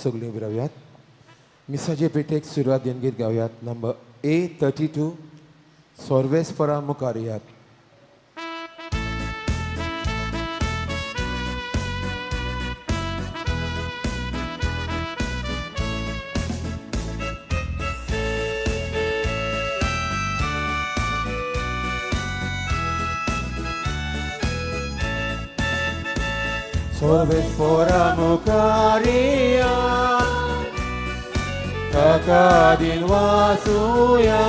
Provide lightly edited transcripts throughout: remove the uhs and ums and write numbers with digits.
सगळीं उबी रावयात. मिसाचे पेटेक सुरवात देवन गीत गावयात. नंबर A32 सोर्वेस्परा मुखार येयात. Sorbespora mukaria Takadin wasuya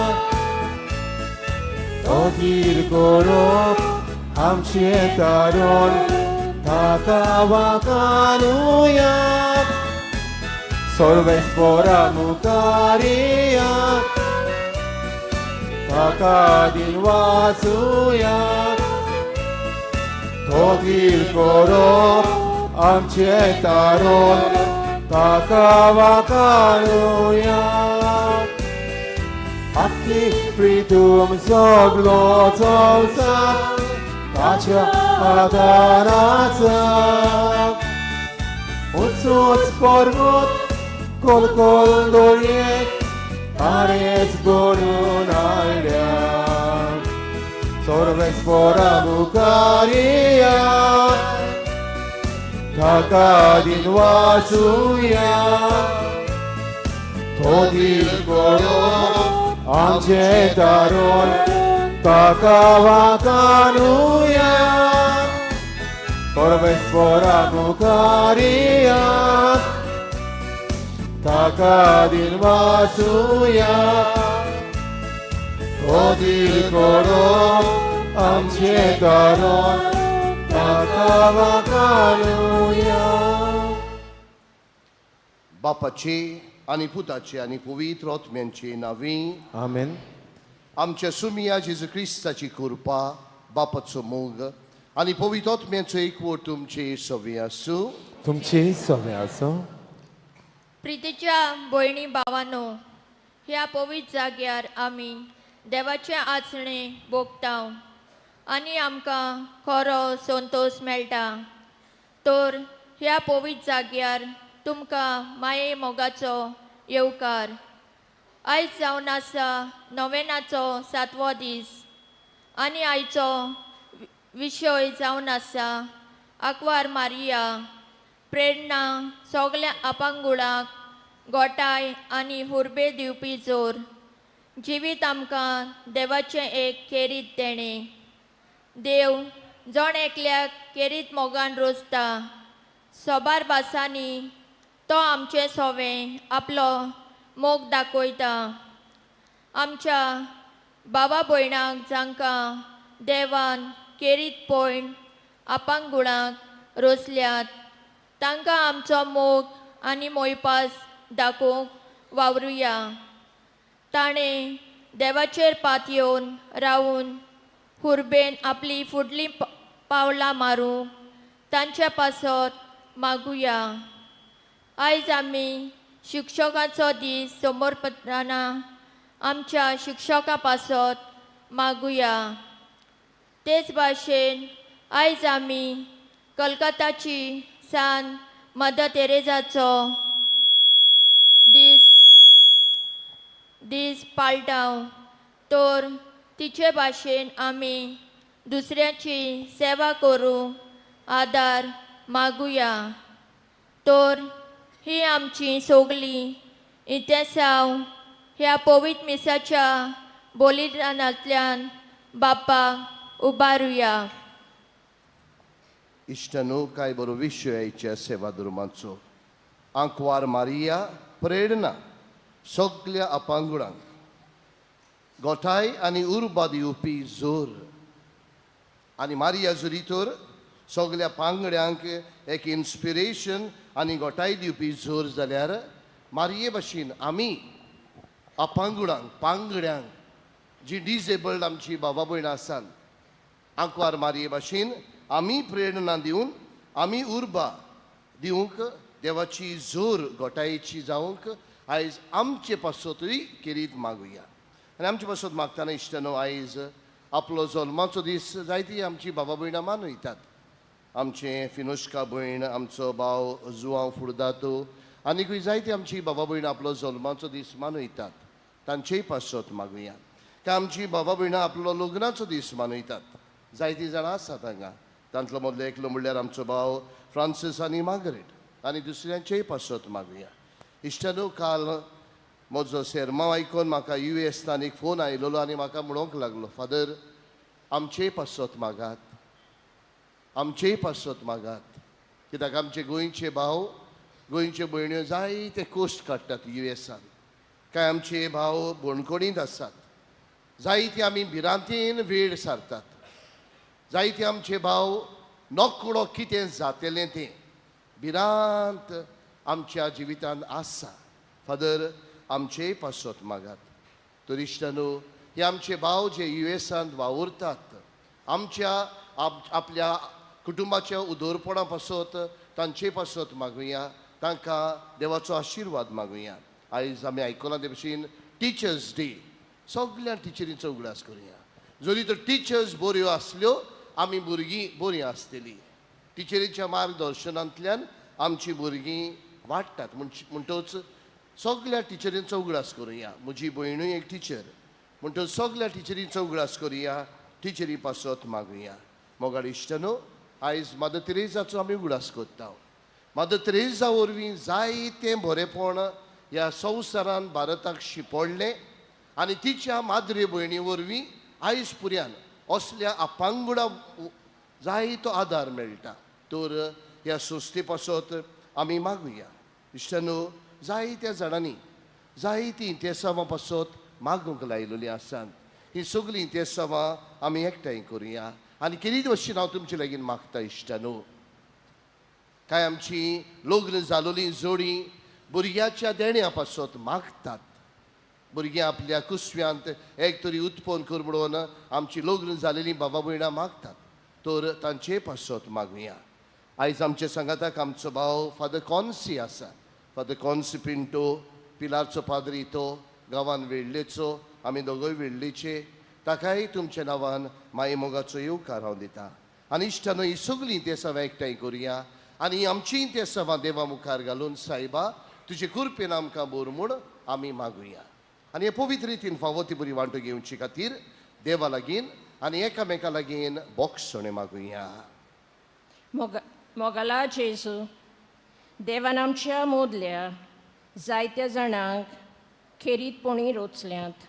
Todir korop Hamshetaron Takawakanuya Sorbespora mukaria Takadin wasuya Todir korop amche taron takawakanuya Akli pritum zoglotosa Tacha adanatsa Utsut sporgot kol kol doriek Ares gorun alyan Sorbespora mukaria Takadin wasuya Todir korop amche taron takawakanuya Sorbespora mukaria Takadin wasuya Todir korop amche taron takawakanuya. बापाचे आणि पुताचे आणि पवित्र आत्म्यांचे नावे आमेन. आमच्या सुमिया जेजू ख्रिस्ताची कृपा बापाचो मोग आणि पवित्र आत्म्याचो एकवट तुमचे सवे आसूं. तुमची सवय आसो. प्रितीच्या भयणी भावांनो, ह्या पवित्र जाग्यार आमी देवाचे आचणे भोगता आनी आमकां खरो संतोष मेळटा. तर ह्या पवित्र जाग्यार तुमकां माये मोगाचो येवकार. आयज जावन आसा नोवेनाचो 7वो दीस आनी आयचो विशय जावन आसा आंकवार मारिया, प्रेरणा सगल्या आपांगुळाक गोठाय आनी हुर्बे दिवपी जोर. जिवीत आमकां देवाचें एक केरीत देणें. देव जण एकल्याक केरीत मोगान रोजता. सोबार बासांनी तो आमचें सोवें आपलो मोग दाखयता. आमच्या बाबा भयणांक जांकां देवान केरीत पयण आपांगुळाक रोसल्यात तांकां आमचो मोग आनी मोयपास दाखोवंक वावरुया. ताणें देवाचेर पात येवन रावून हुर्बेन आपली फुडलीं पावलां मारूंक तांच्या पासत मागुया. आयज आमी शिक्षकाचो दीस समोर पडटना आमच्या शिक्षका पासत मागुया. तेच भाशेन आयज आमी कलकत्ताची सान मदर तेरेजाचो दीस पाळटाव. तर तिचे भाशेन आमी दुसऱ्याची सेवा करूंक आदार मागुया. तर ही आमची सोगली इतेसांव ह्या पवित्र मिसाच्या बलिदानांतल्यान बापाक उबारुया. इश्टनो, काय बरो विशय आयच्या सेवा धर्माचो. आंकवार मारिया, प्रेरणा सगल्या आपांगुळांक गोठाय आनी उर्बा दिवपी जोर. आनी मारिया जोरी तर सगल्या पांगड्यांक एक इन्स्पिरेशन आनी गोठाय दिवपी जोर जाल्यार मारिये भाशेन आमी अपांगुडांक पांगड्यांक जी डिसेबल्ड आमची बाबा भयण आसात आंकवार मारये भाशेन आमी प्रेरणा दिवन आमी उर्बा दिवंक देवाची जोर गोठायेची जावंक आयज आमचे पासतूय केरीत मागुया. आनी आमचे पासत मागतना इश्टनो आयज आपलो जल्माचो दीस जायती आमची बाबा भयणां मनयतात. आमचे फिनोश्का भयण, आमचो भाव जुआंव फुर्दातो आनीकूय जायती आमची बाबा भयणां आपलो जल्माचो दीस मनयतात तांचेय पासत मागुया काय आमची बाबा भयणां आपलो लग्नाचो दीस मनयतात जायतीं जाणां आसात हांगा तांतलो मदलो एकलो म्हणल्यार आमचो भाव फ्रांसीस आनी मार्गरेट आनी दुसऱ्यांचेय पासत मागुया इश्टानू काल म्हजो सेर्मांव आयकून म्हाका US एक फोन आयलोलो आनी म्हाका म्हणूंक लागलो फादर आमचेय पासत मागात आमचेय पासत मागात कित्याक आमचे गोंयचे भाव गोंयच्यो भयण्यो जायते कोस्ट काडटात US काय आमचे भाव बोणकोणींत आसात जायते आमी भिरांतीन वेळ सारतात जायते आमचे भाव नकळो कितें जातलें तें भिरांत आमच्या जिवितांत आसा फादर आमचेय पासत मागात तर इश्टानू हे आमचे भाव जे US वावुरतात आमच्या आपल्या कुटुंबाच्या उदरपणा पासत तांचे पासत मागुया तांकां देवाचो आशिर्वाद मागुया आयज आमी आयकलां ते भशेन टिचर्स डे सगळ्या टिचरींचो उगडास करुया जरी तर टिचर्स बऱ्यो आसल्यो आमी भुरगीं बरीं आसतलीं टिचरीच्या मार्गदर्शनांतल्यान आमची भुरगीं वाडटात म्हणटच सगळ्या टिचरींचो उगडास करुया म्हजी भयणूय एक टिचर म्हणटच सगळ्या टिचरींचो उगडास करुया टिचरी पासत मागुया मोगाड इश्टानू आयज मादर तेरेसाचो आमी उगडास करता मादर तेरेसा वरवीं जायतें बरेपण ह्या संवसारान भारताक शिपडलें आनी तिच्या माद्रे भयणी वरवीं आयज पुर्यान असल्या अपांगुडा जायतो आदार मेळटा तर ह्या संस्थे पासत आमी मागुया इश्टानू जायत्या जाणांनी जायतीं इंतेसांवां पासत मागूंक लायलेलीं आसात ही सगळीं इंतेसांवां आमी एकठांय करुया आनी केलीच भशेन हांव तुमचे लागीं मागता इश्टानू काय आमची लग्न जालोलीं जोडी भुरग्याच्या देण्या पासत मागतात भुरग्यां आपल्या कुसव्यांत एक तरी उत्पन्न कर म्हणून आमची लग्न जालेलीं बाबा भयणां मागतात तर तांचे पासत मागुया आयज आमच्या संगाताक आमचो भाव फादर कॉन्सी आसा फादर कॉन्सी पिंटो पिलारचो पाद्री तो गांवान वेळ्ळेचो आमी दोगूय वेळ्ळेचे ताकाय तुमच्या नांवान माये मोगाचो येवकार हांव दिता आनी इश्टानू ही सगळीं इंतेसांवां एकठांय करुया आनी आमची इंतेसांवां देवा मुखार घालून सायबा तुजे कृपेन आमकां बोर म्हूण आमी मागुया आनी हे पवित्र रितीन फावो ती बरी वांटो घेवचे खातीर देवा लागीं आनी एकामेका लागीं बोक्षणे मागुया मोगाला जेजू देवान आमच्या मोदल्या जायत्या जाणांक खेरीतपणी रोचल्यांत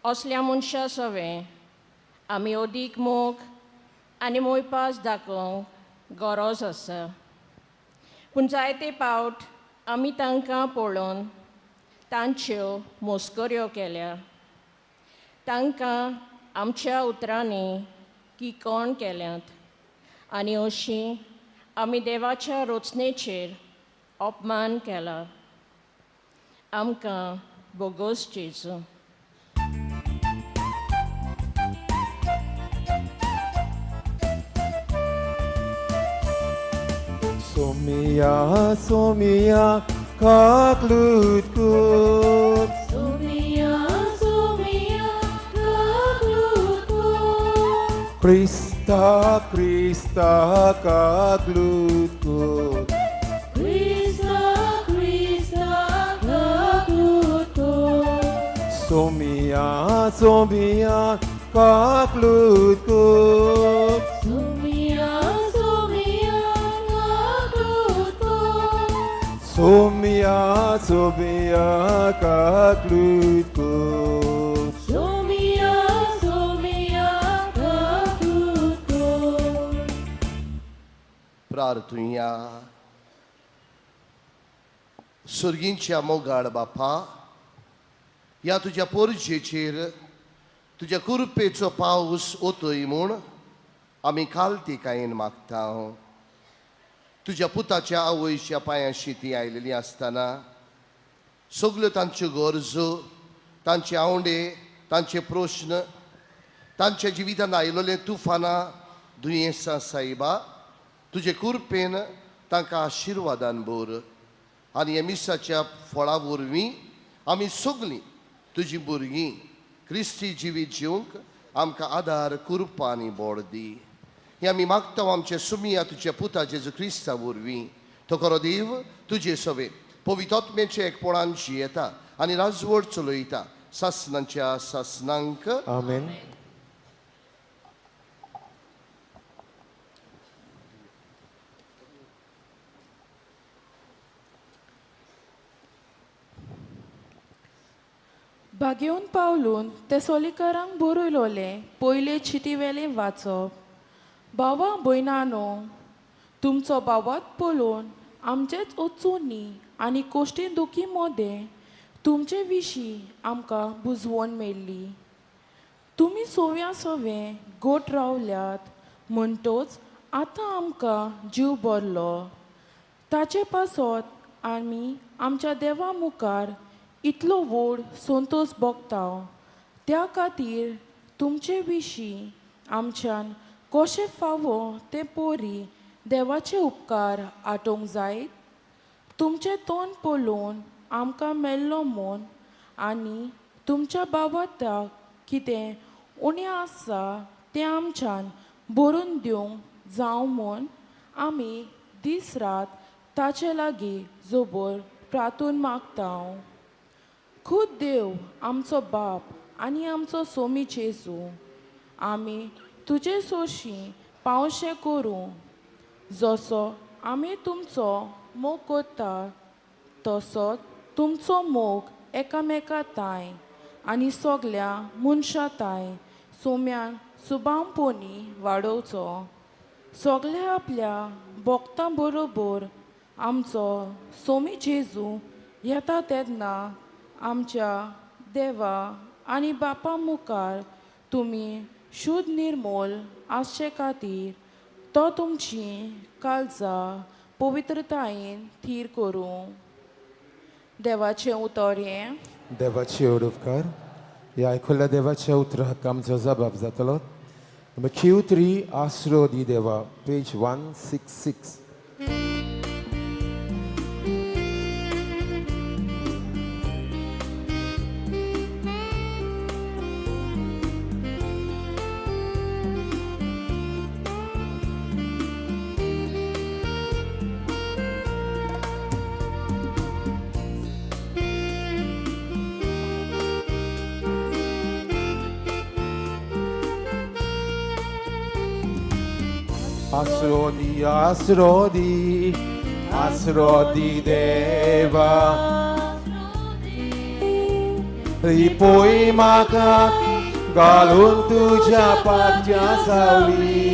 असल्या मनशा सवें आमी अदीक मोग आनी मोयपास दाखोवंक गरज आसा पूण जायते फावट आमी तांकां पळोवन तांच्यो मोस्कऱ्यो केल्या तांकां आमच्या उतरांनी किकोण केल्यांत आनी अशीं आमी देवाच्या रोचणेचेर अपमान केला आमकां बोगोस जेजू Somia, Somia, kaklut kut. Somia, Somia, kaklut kut. Krista, Krista, kaklut kut. Krista, Krista, kaklut kut. Somia, Somia, kaklut kut. Somia, Somia, kaklut kut. Somia, Somia, kaklut kut. Somia, Somia, kaklut kut. प्रार्थुया सुर्गींच्या मोगाड बापा ह्या तुज्या पोरजेचेर तुज्या कुरपेचो पावस ओतय म्हूण आमी कालतिकायेन मागता तुज्या पुताच्या आवयच्या पांयाशी ती आयलेली आसतना सगल्यो तांच्यो गरजो तांचे आवंडे तांचे प्रश्न तांच्या जिवितांत आयलोले तुफानां दुयेंसां सायबा तुजे कुरपेन तांकां आशिर्वादान भर आनी ह्या मिसाच्या फळा वरवीं आमी सगलीं तुजीं भुरगीं क्रिस्ती जिवीत जिवंक आमकां आदार कुरपा आनी बोड दी हे आमी मागता आमचे सुमिया तुज्या पुता जेजू क्रिस्ता वरवीं तो खरो देव तुजे सवे पवित्रात्म्याचे एकपणांची येता आनी राजवट चलयता सासनांच्या सासनांक Amen. भाग्योन पावलून ते सोलिकारांक बरयलोले पयले चिटीवेले वाचप भावा भयणानो तुमचो भावात पळोवन आमचेच अचूनी आनी कोश्टी दुखी मोदे तुमचे विशीं आमकां बुजवण मेळ्ळी तुमी सोव्या सोवे गोट रावल्यात म्हणटोच आतां आमकां जीव भरलो ताचे पासत आमी आमच्या देवा मुखार इतलो व्हड संतोश भोगताव त्या खातीर तुमचे विशीं आमच्यान कशें फावो ते पोरी देवाचे उपकार आटोवंक जायत तुमचें तोंड पळोवन आमकां मेळ्ळो म्हूण आनी तुमच्या बाबताक कितें उणें आसा तें आमच्यान बरोवन दिवंक जावं म्हूण आमी दीस रात ताचे लागीं जोबोर प्रार्थून मागतांव खुद देव आमचो बाप आनी आमचो सोमी जेजू आमी तुजे सोशी पावशें करूं जसो आमी तुमचो मोग करता तसोच तुमचो मोग एकामेकांताय आनी सगल्या मनशांताय सोम्यान सुबावपणी वाडोवचो सगल्या आपल्या भोगतां बरोबर आमचो सोमी जेजू येता तेन्ना आमच्या देवा आनी बापा मुखार तुमी शुद्ध निर्मोल आसचे खातीर तो तुमची काळजां पवित्रतायेन थीर करूं देवाचें उतर हें देवाचे उपकार ह्या आयकल्ल्या देवाच्या उतराक आमचो जबाब जातलो नंबर Q3 आसरो दी देवा पेज 166 आसरो दी देवा रिपोई म्हाका घालून तुज्या पात्या सावली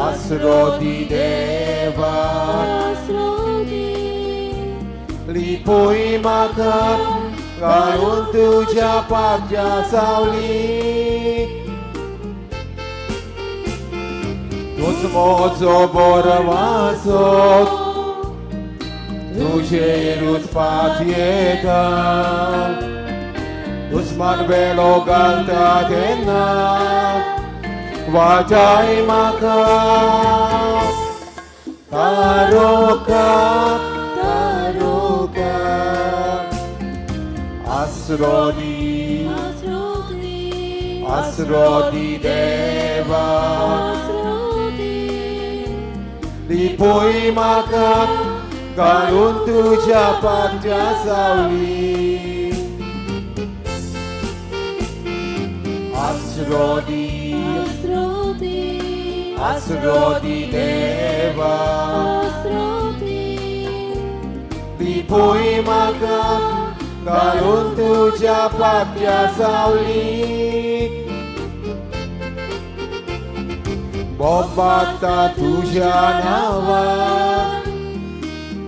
आसरो दी देवा रिपोई म्हाका घालून तुज्या पात्या सावली तूच म्हजो बरो वासोत तुजेरूच पात येता दुस्मान वेलो घालता तेन्ना वाटाय म्हाका तारोका आसरो दी देवा रिपोई म्हाका घालून तुज्या पात्या सावली आसरो दी देवा रिपोई म्हाका घालून तुज्या पात्या सावली बोबाता तुज्या नावा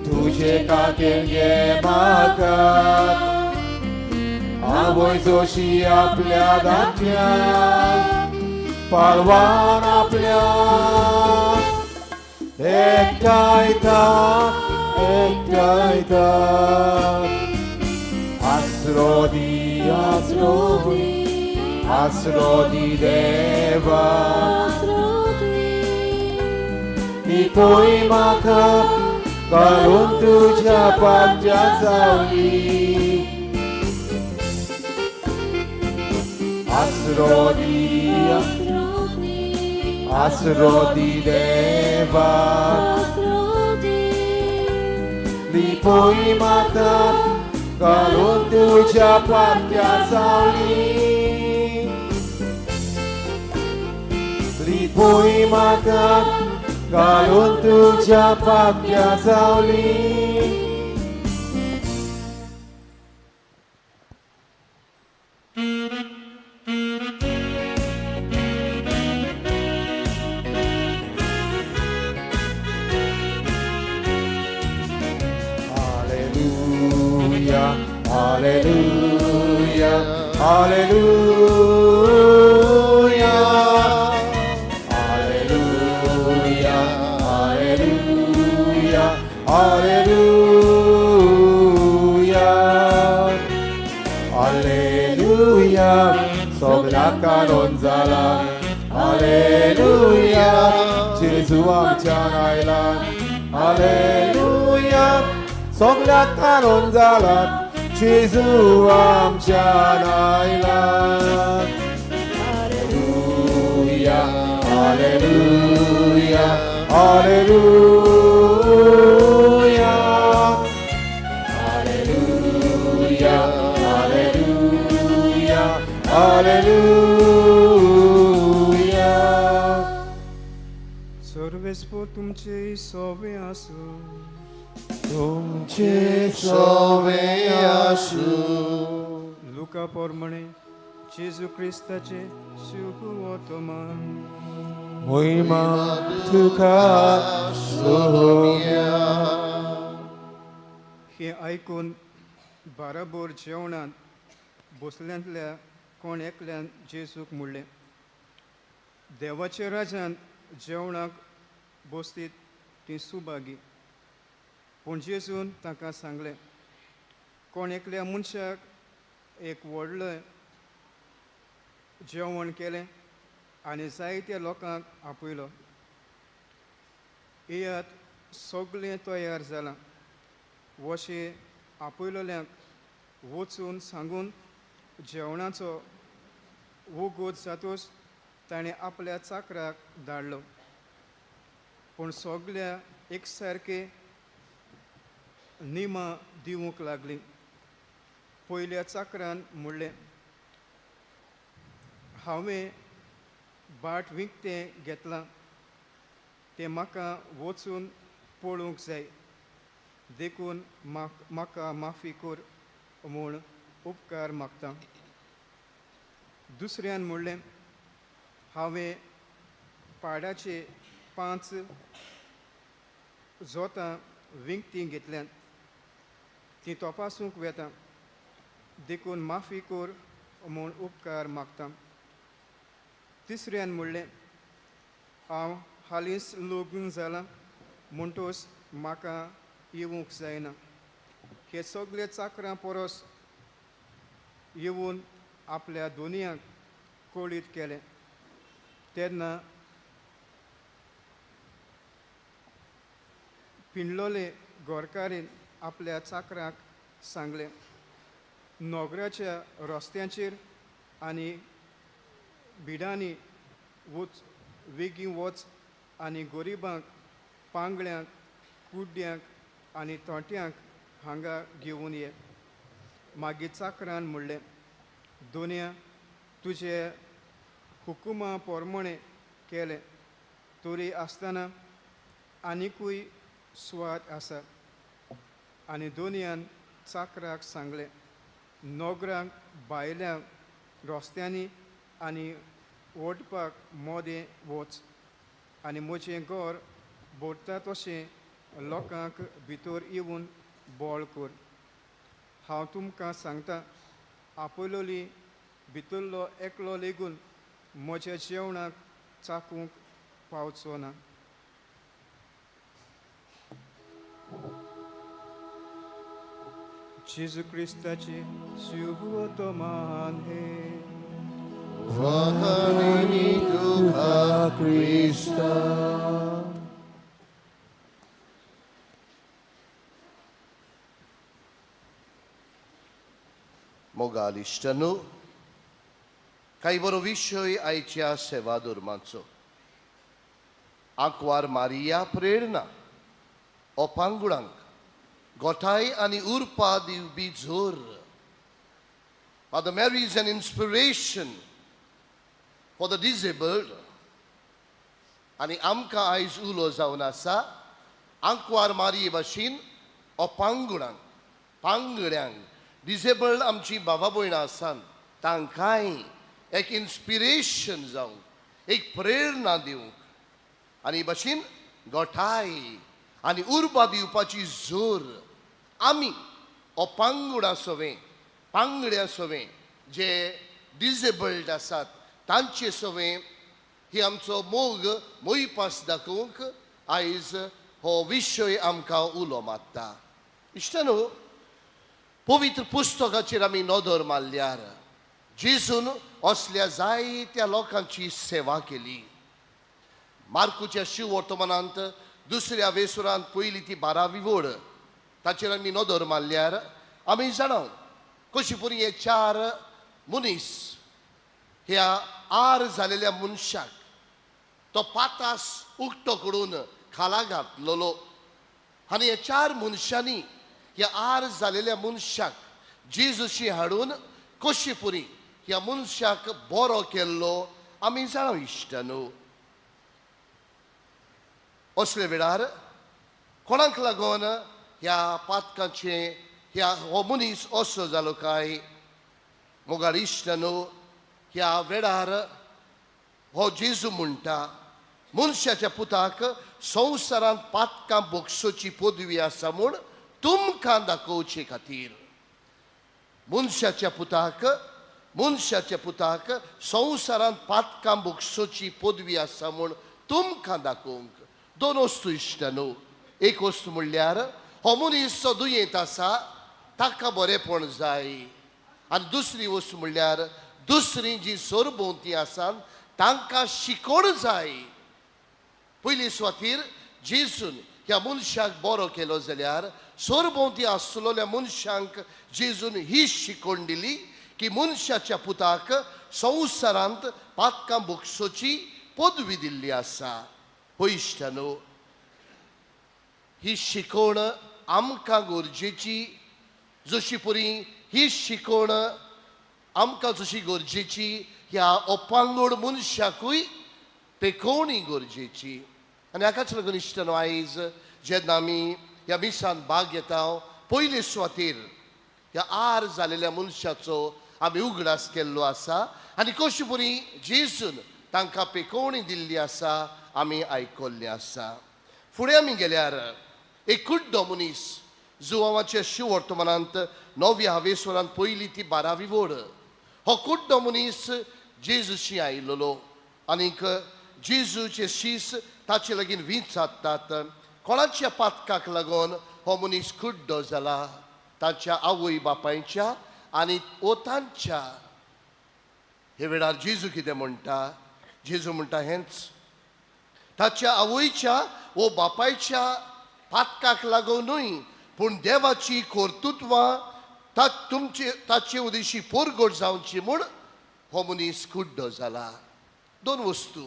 तुजे काकेन घे म्हाका आवय जोशी आपल्या धाकट्या पालवान आपल्या एकटायता आसरो दी देवा रिपोई म्हाका घालून तुज्या पात्या सावली आसरो दी देवा लिपोई माता घालून तुझ्या पातक्या सावली लिपोई माता घालून तुझ्या पातक्या सावली Hallelujah, hallelujah, hallelujah, hallelujah, hallelujah, hallelujah. सगळ्या काढून जाला हालेलुया जेजू आमच्यान आयला हालेलुया सगळ्या काढून जाला जेजू आमच्यान आयला hallelujah hallelujah hallelujah hallelujah hallelujah hallelujah सर्वेस्पर तुमचे सोवे आसू तुमचे सोवे आसू लुका पोरमणे जेजू क्रिस्ताचे सुखवतमान महिमा तुका सोम्या हे ऐकून बाराबोर जेवणात बसल्यांतल्या कोण एकल्यान जेजूक म्हणलें देवाचे राजान जेवणाक बसतीत ती सुभागी पूण जेजून ताका सांगलें कोण एकल्या मनशाक एक व्हडलें जेवण केलें आनी जायत्या लोकांक आपयलो येयात सगळें तयार जालां वशे आपयलोल्यांक वचून सांगून जेवणाचो वगोत जातूच ताणें आपल्या चाकराक धाडलो पूण सगळ्या एक सारके निमा दिवूंक लागलीं पयल्या चाकरान म्हणलें हांवें बाट विकतें घेतलां तें म्हाका वचून पळोवंक जाय देखून म्हाका माफी कर म्हूण उपकार मागता दुसऱ्यान म्हणलें हांवें पाडाचे 5 जोतां विकतीं घेतल्यात तीं तपासूंक वेता देखून माफी कर म्हूण उपकार मागता तिसऱ्यान म्हणलें हांव हालींच लग्न जालां म्हणटूच म्हाका येवंक जायना हे सगळे चाकरां परस येवन आपल्या दोनयांक कळीत केलें तेन्ना पिंडलोले गोरकारीन आपल्या चाकराक सांगलें नोगराच्या रस्त्यांचेर आनी भिडांनी वेगीं वच आनी गरिबांक पांगड्यांक कुड्ड्यांक आनी तोट्यांक हांगा घेवन ये मागीर चाकरान म्हणलें दोनया तुजे हुकुमा पोरमणे केलें तरी आसतना आनिकूय स्वाद आसा आनी दोनयान चाकराक सांगलें नोगरांक भायल्या रस्त्यांनी आनी ओडपाक मोदें वच आनी म्हजें घर भरता तशें लोकांक भितर येवन बोळ कर हांव तुमकां सांगता आपयलोली भितरलो एकलो लेगून म्हज्या जेवणाक चाकूंक पावचो ना जेजू क्रिस्ताची सुबोतमान हे Vahani Duha Krista. Mogalistanu काही बरो विशय आयच्या सेवा धर्माचो. आंकवार मारिया प्रेरणा ओपांगुडांक गोठाय आनी उर्पा दिवपी जोर. Mother Mary is an inspiration for the disabled. आणि आमकां आयज उलो जावन आसा आंकवार मारिये भाशेन ओपांगुडांक पांगड्यांक डिसेबल्ड आमची बाबा भयणां आसात तांकांय एक इन्स्पिरेशन जावंक एक प्रेरणा दिवंक आनी भाशेन गोठाय आनी उर्बा दिवपाची जोर आमी ओपांगुडा सोवें पांगड्या सोवें जे डिसेबल्ड आसात तांचे सोवें ही आमचो मोग मोईपास दाखोवंक आयज हो विशय आमकां उलो मारता. इश्टानो, पवित्र पुस्तकाचेर आमी नदर मारल्यार जेजून असल्या जायत्या लोकांची सेवा केली. मार्कूच्या शिवर्तमानांत दुसऱ्या वेसुरांत पयली ती 12वी वड ताचेर आमी नदर मारल्यार आमी जाणाव कशी पुरी हे 4 मनीस ह्या आर जालेल्या मनशाक तो पातास उक्तो करून खाला घातलेलो आनी हे 4 मनशांनी ह्या आर जालेल्या मनशाक जेजूशी हाडून कशी पुरी ह्या मनशाक बरो केल्लो आमी जाणाव इश्टानो. असले वेळार कोणाक लागून ह्या पातकांचे ह्या हो मनीस असो जालो काय मोगाळ इश्टानो. ह्या वेळार हो जेजू म्हणटा मनशाच्या पुताक संवसारांत पातकां बोगसोची पदवी आसा म्हूण तुमकां दाखोवचे खातीर. मनशाच्या पुताक संवसारांत पातकां बोगसोची पदवी आसा म्हूण तुमकां दाखोवंक. 2 वस्तू इश्टानो. एक वस्तू म्हणल्यार हो मनीस जो दुयेंत आसा ताका बरेपण जाय आनी दुसरी वस्तू म्हणल्यार दुसरी जी सोरभोंवती आसात तांकां शिकोण जाय. पयली सुवातेर जेजून ह्या मनशाक बरो केलो जाल्यार सोरभोंवती आसलेल्या मनशांक जेजून ही शिकोण दिली की मनशाच्या पुताक संवसारांत पातकां बोगसोची पदवी दिल्ली आसा. पळय इश्टानो, ही शिकोण आमकां गरजेची जशी पुरी ही शिकोण आमकां जशी गरजेची ह्या अपांगड मनशाकूय पेखोवणी गरजेची. आनी हाकाच लागून इश्टानो आयज जेन्ना आमी ह्या मिसान भाग घेता पयले सुवातेर ह्या आर जालेल्या मनशाचो आमी उगडास केल्लो आसा आनी कशी पुरी जेजून तांकां पेखोवणी दिल्ली आसा आमी आयकल्लें आसा. फुडें आमी गेल्यार एक कुड्डो मनीस जुवांवाच्या शिवर्तमानांत 9व्या वेसोरांत पयली ती 12वी वड. हो कुड्डो मनीस जेजूशी आयिल्लो आनीक जेजूचे शीस ताचे लागीं विचारतात कोणाच्या पातकाक लागून हो मनीस कुड्डो जाला. ताच्या आवय बापायच्या आनी ओतांच्या. हे वेळार जेजू कितें म्हणटा? जेजू म्हणटा हेंच ताच्या आवयच्या वो बापायच्या पातकाक लागूनूय पूण देवाची कर्तुत्वां ताचे उदेशी पोरगोट जावची म्हूण हो मनीस कुड्डो जाला. 2 वस्तू.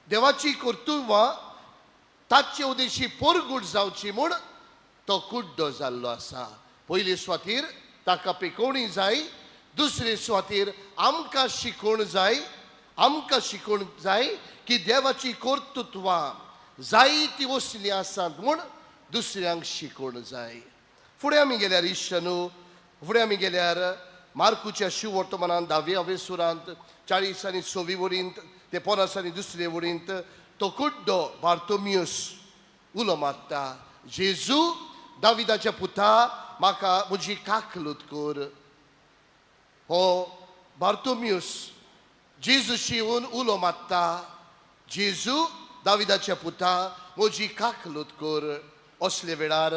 देवाची कर्तुत्वां ताचे उदेशी पोरगोट जावची म्हूण तो कुड्डो जाल्लो आसा. पयले सुवातेर ताका पेखोवणी जाय. दुसरे सुवातेर आमकां शिकोवण जाय की देवाची कर्तुत्वां जायती वसली आसात म्हूण दुसऱ्यांक शिकोवण जाय. फुडें आमी गेल्यार इश्टानो, फुडें आमी गेल्यार मार्कूच्या शिवर्तमानांत 10व्या वेसुरांत 40 आनी 6वी वडींत ते 50 आनी 2रे वडींत तो कुड्डो बार्तोमियूस उलो मारता. जेजू, दाविदाच्या पुता, म्हाका म्हजी काकलूत कर. हो बार्तोमियूस जेजूशी येवन उलो मारता. जेजू, दाविदाच्या पुता, म्हजी काकलूत कर. असले वेळार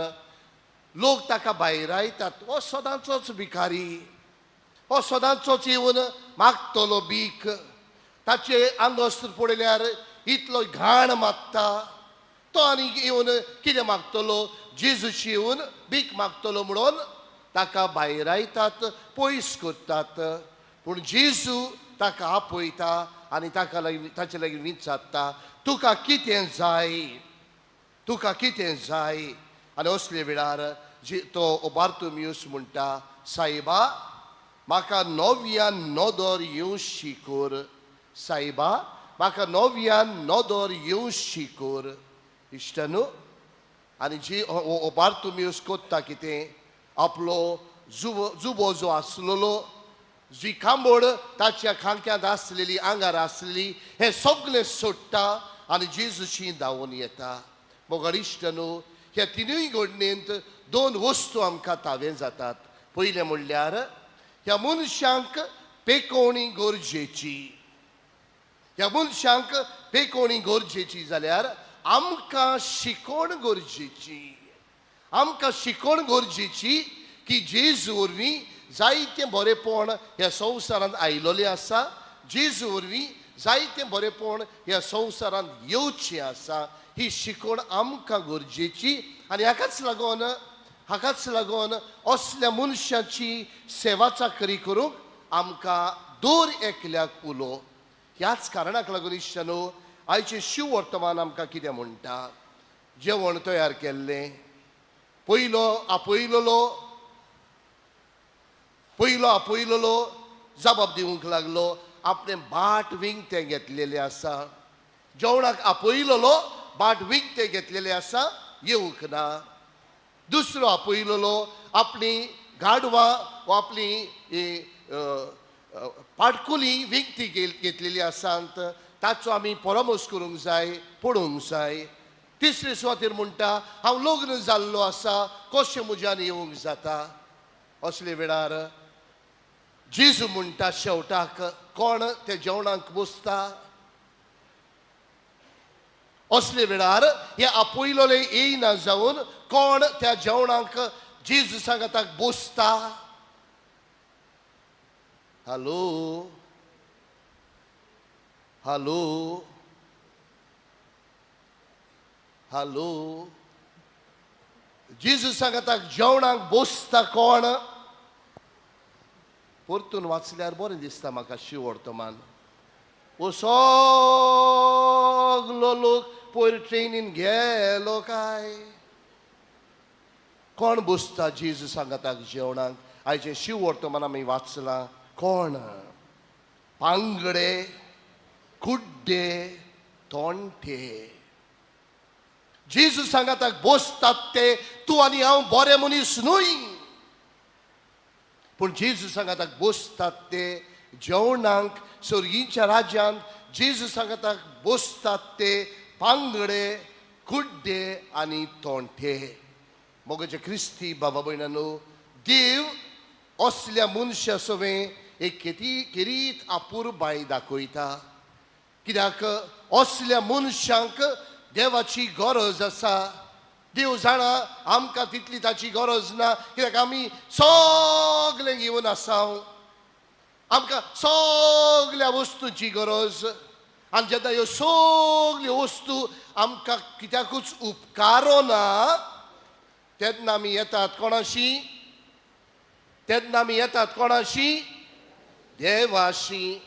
लोक ताका भायर आयतात. हो सदांचोच भिकारी, हो सदांचोच येवन मागतलो भीक. ताचे आंगोस्त्र पळयल्यार इतलो घाण मागता. तो आनी येवन कितें मागतलो? जेजूशी येवन भीक मागतलो म्हणून ताका भायर आयतात, पयस करतात. पूण जेजू ताका आपयता आनी ताका लागीं ताचे लागीं विचारता तुका कितें जाय, तुका कितें जाय. आनी असले वेळार तो बार्तुमेयूस म्हणटा सायबा म्हाका नव्यान नदर येवं शिकोर, सायबा म्हाका नव्यान नदर येवं शिकोर. इश्ट न्हू. आनी जी बार्तुमेयूस कोत्ता कितें आपलो जुबो जो आसलेलो जी कांबड ताच्या खांक्यांत आसलेली आंगार आसलेली हें सगळें सोडटा आनी जेजूशी धांवून येता. मोगाळ इश्ट न्हू. ह्या तिनूय घडणेंत दोन वस्तू आमकां तावें जातात. पयलें म्हणल्यार ह्या मनशांक पेकोवणी गरजेची. ह्या मनशांक पेकोवणी गरजेची जाल्यार आमकां शिकोवण गरजेची. आमकां शिकोवण गरजेची की जेजू वरवीं जायतें बरेंपण ह्या संवसारांत आयिल्लें आसा. जेजू वरवीं जायतें बरेंपण ह्या संवसारांत येवचें आसा. ही शिकोवण आमकां गरजेची. आनी हाकाच लागून असल्या मनशाची सेवा चाकरी करूंक आमकां दर एकल्याक उलो. ह्याच कारणाक लागून इश्ट न्हू आयचें शिव वर्तमान आमकां कितें म्हणटा. जेवण तयार केल्लें, पयलो आपयलोलो जबाब दिवंक लागलो. आपणें बाट विंगतें घेतलेलें आसा. जेवणाक आपयलोलो बाट विंगतें घेतलेलें आसा, येवंक ना. दुसरो आपयलोलो आपली गाडवां वा आपली पाटकुली विकती घेतलेली आसात, ताचो आमी परामर्श करूंक जाय, पळोवंक जाय. तिसरे सुवातेर म्हणटा हांव लग्न जाल्लो आसा, कशें म्हज्यान येवंक जाता. असले वेळार जेजू म्हणटा शेवटाक कोण त्या जेवणाक बसता. असले वेळार हे आपयलोले येयना जावन कोण त्या जेवणाक जेजू सांगाताक बसता. Hello hello hello. जेजू सांगाताक जेवणाक बसता कोण. परतून वाचल्यार बरें दिसता म्हाका शिव वर्तमान. वो सगलो लोक पयर ट्रेनीन गेलो काय. कोण बसता जेजू सांगाताक जेवणाक. आयचें शिव वर्तमान आमी वाचलां. कोण. पांगडे, कुड्डे, तोंटे. जेजू सांगाताक बसतात ते तूं आनी हांव बरे मनीस न्हय, पूण जेजू सांगाताक बसतात ते जेवणाक स्वर्गीच्या राज्यांत. जेजू सांगाताक बसतात ते पांगडे, कुड्डे आनी तोंटे. मोगाचे क्रिस्ती बाबा भयणांनो, देव असल्या मनशा सवें एक केरीत आपुरबाय दाखयता. कित्याक असल्या मनशांक देवाची गरज आसा. देव जाणा आमकां तितली ताची गरज ना, कित्याक आमी सगळे घेवन आसात. आमकां सगळ्या वस्तूंची गरज. आनी जेन्ना ह्यो सगल्यो वस्तू आमकां कित्याकूच उपकारो ना तेन्ना आमी येतात कोणाशी. तेन्ना आमी येतात कोणाशी. देवाशी.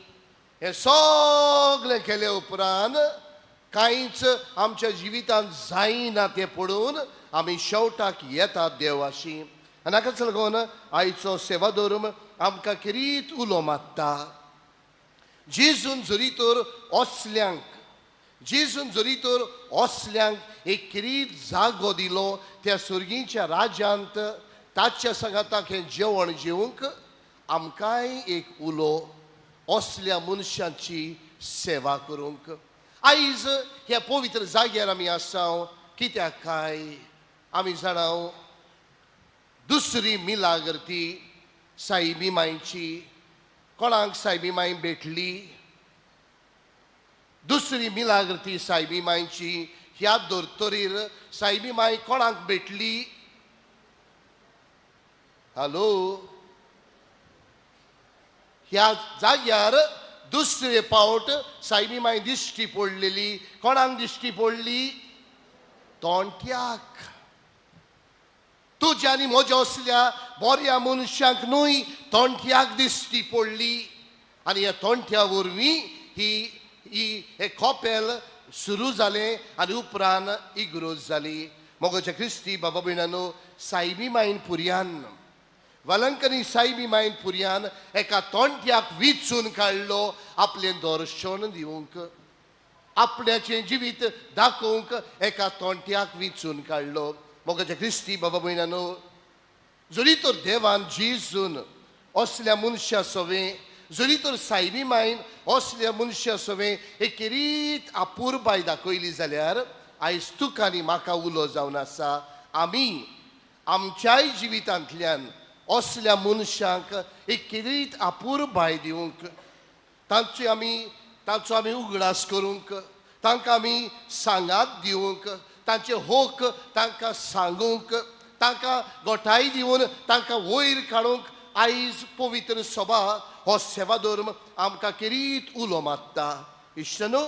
हे सगळें केले उपरांत कांयच आमच्या जिवितांत जायना तें पळोवन आमी शेवटाक येतात देवाशी. आनी हाकाच लागून आयचो सेवा धर्म आमकां किरीत उलो मारता. जेजून जरी तर असल्यांक एक किरीत जागो दिलो त्या स्वर्गीच्या राज्यांत, ताच्या सांगाताक हें जेवण जेवंक आमकांय एक उलो असल्या मनशांची सेवा करूंक. आयज ह्या पवित्र जाग्यार आमी आसा. कित्याक काय आमी जाणाव दुसरी मिलाग्रती सायबी मांयची. कोणाक सायबी मांय भेटली. दुसरी मिलाग्रती सायबी मांयची. ह्या धर्तरेर सायबी मांय कोणाक भेटली. हॅलो. ह्या जाग्यार दुसरे पावट सायबी मांय दिश्टी पडलेली. कोणाक दिश्टी पडली. तोंट्याक. तुज्या आनी म्हज्या असल्या बऱ्या मनशांक न्हय, तोंट्याक दिश्टी पडली. आनी ह्या तोंठ्या वरवीं हे कॉपेल सुरू जालें आनी उपरांत इग्रोज जाली. मोगाच्या क्रिस्ती बाबा भयणांनो, सायबी मायन पुर्यान वालंकनी सायबी मायन पुर्यान एका तोंठ्याक विचून काडलो आपलें दर्शन दिवंक, आपल्याचें जिवीत दाखोवंक एका तोंठ्याक विचून काडलो. मोगाच्या क्रिस्ती बाबा भयणांनो, जरी तर देवान जेजून असल्या मनशा सवें, जरी तर सायबी मायन असल्या मनशा सवें एक रीत आपुरबाय दाखयली जाल्यार आयज तुका आनी म्हाका उलो जावन आसा. आमी आमच्याय जिवितांतल्यान असल्या मनशांक एक रीत आपुरबाय दिवंक, तांचो आमी उगडास करूंक, तांकां आमी सांगात दिवंक, तांचे होक तांकां सांगूंक, तांकां गोठाय दिवन तांकां वयर काडूंक आयज पवित्र सभा हो सेवा धर्म आमकां किरीत उलो मारता. इश्टनो,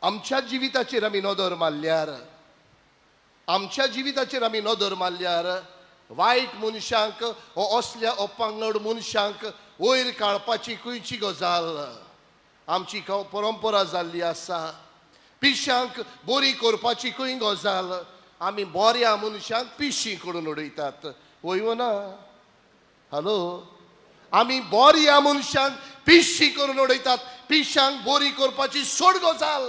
आमच्या जिविताचेर आमी नदर मारल्यार, आमच्या जिविताचेर आमी नदर मारल्यार वायट मनशांक हो असल्या अपांगड मनशांक वयर काडपाची खंयची गजाल आमची परंपरा जाल्ली आसा. पिश्यांक बरी करपाची खंय गजाल आमी बऱ्या मनशांक पिशी करून उडयतात. वय ना? हॅलो, आमी बऱ्या मनशांक पिशी करून उडयतात. पिश्यांक बरी करपाची सोड गजाल,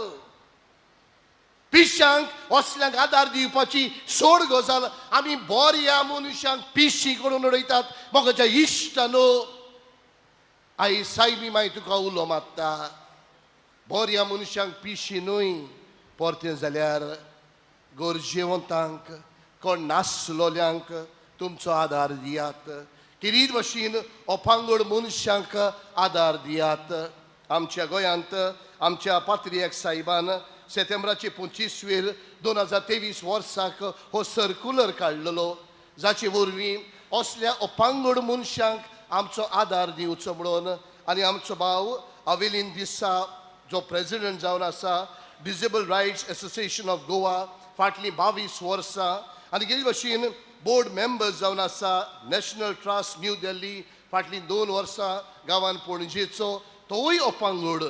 पिश्यांक असल्यांक आदार दिवपाची सोड गजाल आमी बऱ्या मनशांक पिशी करून उडयतात. मोगाच्या इश्टानो, आयज सायबी माय तुका उलो मारता. बऱ्या मनशांक पिशी न्हय, परतें जाल्यार गरजेवंतांक, कोण नासलोल्यांक तुमचो आदार दियात. किरीत भशेन अपांगड मनशांक आदार दियात. आमच्या गोंयांत आमच्या पात्रियेक साहेबान सप्टेंबराचे 25 2023 वर्साक हो सर्क्युलर काडलेलो, जाचे वरवीं असल्या अपांगड मनशांक आमचो आदार दिवचो म्हणून. आनी आमचो भाव अवेलीन दिसा जो प्रेसिडेंट जावन आसा disable rights association of Goa फाटलीं 22 वर्सां, आनी गेले भशेन बोर्ड मेंबर जावन आसा नॅशनल ट्रस्ट न्यू दिल्ली फाटलीं 2 वर्सां गांवान पणजेचो. तोय अपांगड,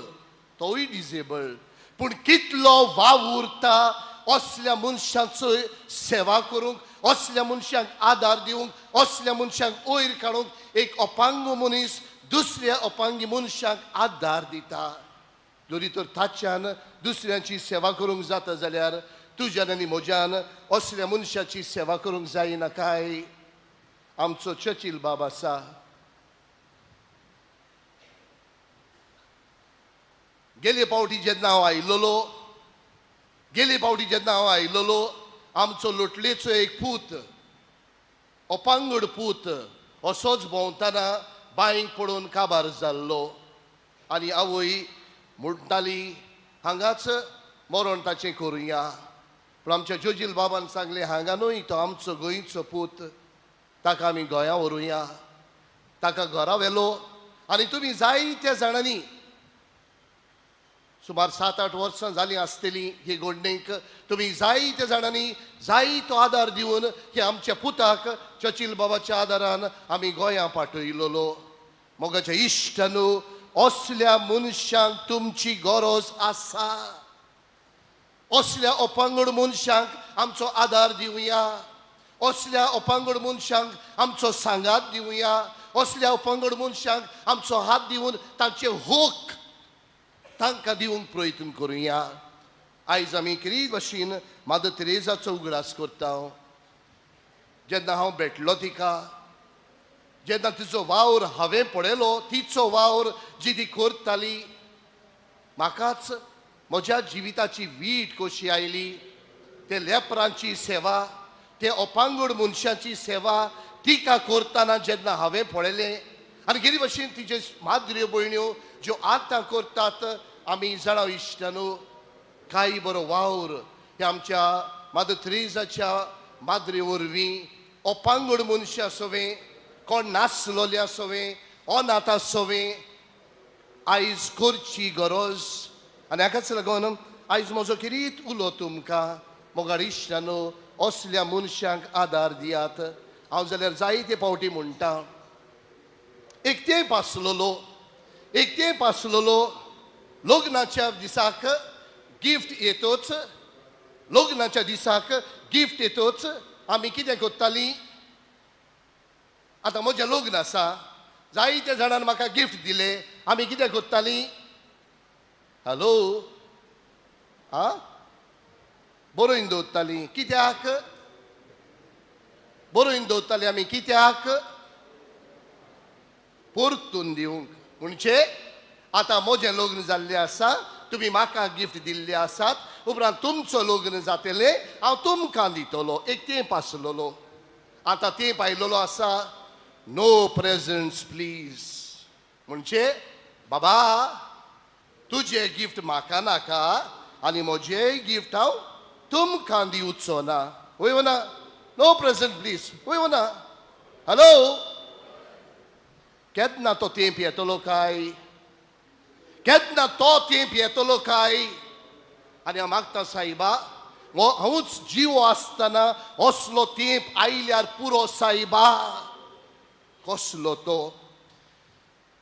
तोय डिसेबल, पूण कितलो वाव उरता असल्या मनशांचो सेवा करूंक, असल्या मनशांक आदार दिवंक, असल्या मनशांक वयर काडूंक. एक अपांग मनीस दुसऱ्या अपांगी मनशांक आदार दिता. जरी तर ताच्यान दुसऱ्यांची सेवा करूंक जाता जाल्यार तुज्यान आनी म्हज्यान असल्या मनशाची सेवा करूंक जायना काय? आमचो चर्चिल बाब आसा, गेले फावटी जेन्ना हांव आयिल्लो आमचो लोटलेचो एक पूत, अपांगड पूत असोच भोंवतना बांयक पडून काबार जाल्लो. आनी आवय म्हणटाली हांगाच मरण ताचें करुया. पूण आमच्या जोजील बाबान सांगलें हांगा न्हय, तो आमचो गोंयचो पूत, ताका आमी गोंया व्हरुया. ताका घरा व्हेलो आनी तुमी जायत्या जाणांनी सुमार 7-8 वर्सां जालीं आसतलीं हे घडणेक, तुमी जायत्या जाणांनी जायतो आदार दिवन हे आमच्या पुताक चर्चिल बाबाच्या आदारान आमी गोंया पाठयलोलो. मोगाच्या इश्टानो, असल्या मनशांक तुमची गरज आसा. असल्या अपांगड मनशांक आमचो आदार दिवया. असल्या अपांगड मनशांक आमचो सांगात दिवया. असल्या अपांगड मनशांक आमचो हात दिवन तांचे होक तांकां दिवंक प्रयत्न करुया. आयज आमी कितें भशेन मादर तेरेजाचो उगडास करता. जेन्ना हांव भेटलो तिका, जेन्ना तिचो वावर हांवें पळयलो, तिचो वावर जी ती करताली, म्हाकाच म्हज्या जिविताची वीट कशी आयली. ते लेपरांची सेवा, ते अपांगड मनशांची सेवा तिका करतना जेन्ना हांवें पळयलें, आनी कितें भशेन तिचे माद्र्यो भयण्यो ज्यो आतां करतात, आमी जाणा इश्टानो, कांय बरो वावर हे आमच्या मादर तेरेजाच्या माद्रे वरवीं अपांगड मनशां सवें, कोण नासलोल्या सवें, अनाथा सवें आयज करची गरज. आनी हाकाच लागून आयज म्हजो किरीत उलो तुमकां मोगाळ इश्टानो, असल्या मनशांक आदार दियात. हांव जाल्यार जायते फावटी म्हणटा, एक तेंप आसलोलो, एकटेप आसलेलो लग्नाच्या दिसाक गिफ्ट येतोच लग्नाच्या दिसाक गिफ्ट येतोच आमी कितें करतालीं आतां म्हजें लग्न आसा जायत्या जाणांनी म्हाका गिफ्ट दिलें आमी कितें करतालीं हॅलो आं बरोवन दवरतालीं कित्याक बरोवन दवरतालीं आमी कित्याक परतून दिवंक म्हणजे आतां म्हजें लग्न जाल्लें आसा तुमी म्हाका गिफ्ट दिल्ले आसात उपरांत तुमचो लग्न जातलें हांव तुमकां दितलो एक तेंप आसलेलो आतां तेंप आयलेलो आसा नो प्रेझेंट्स प्लीज म्हणजे बाबा तुजें गिफ्ट म्हाका नाका आनी म्हजें गिफ्ट हांव तुमकां दिवचो ना वय ना नो प्रेझेंट प्लीज वय ना हॅलो केन्ना तो तेंप येतलो काय केन्ना तो तेंप येतलो काय आनी हांव मागता सायबा हांवूच जीव आसतना असलो तेंप आयल्यार पुरो सायबा कसलो तो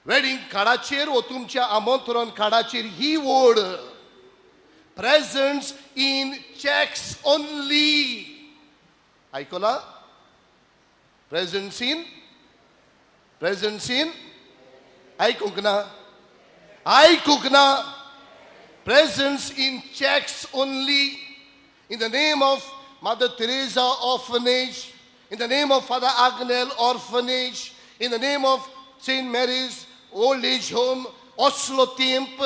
वेडिंग कार्डाचेर वो तुमच्या आमंत्रण कार्डाचेर ही वोड प्रेझेंट्स इन चॅक्स ओनली आयकला प्रेझेंट्स इन आयकूंक ना presents in checks only in the name of Mother Teresa Orphanage, in the name of Father Agnel Orphanage, in the name of St. Mary's Old Age Home, Oslo Temp,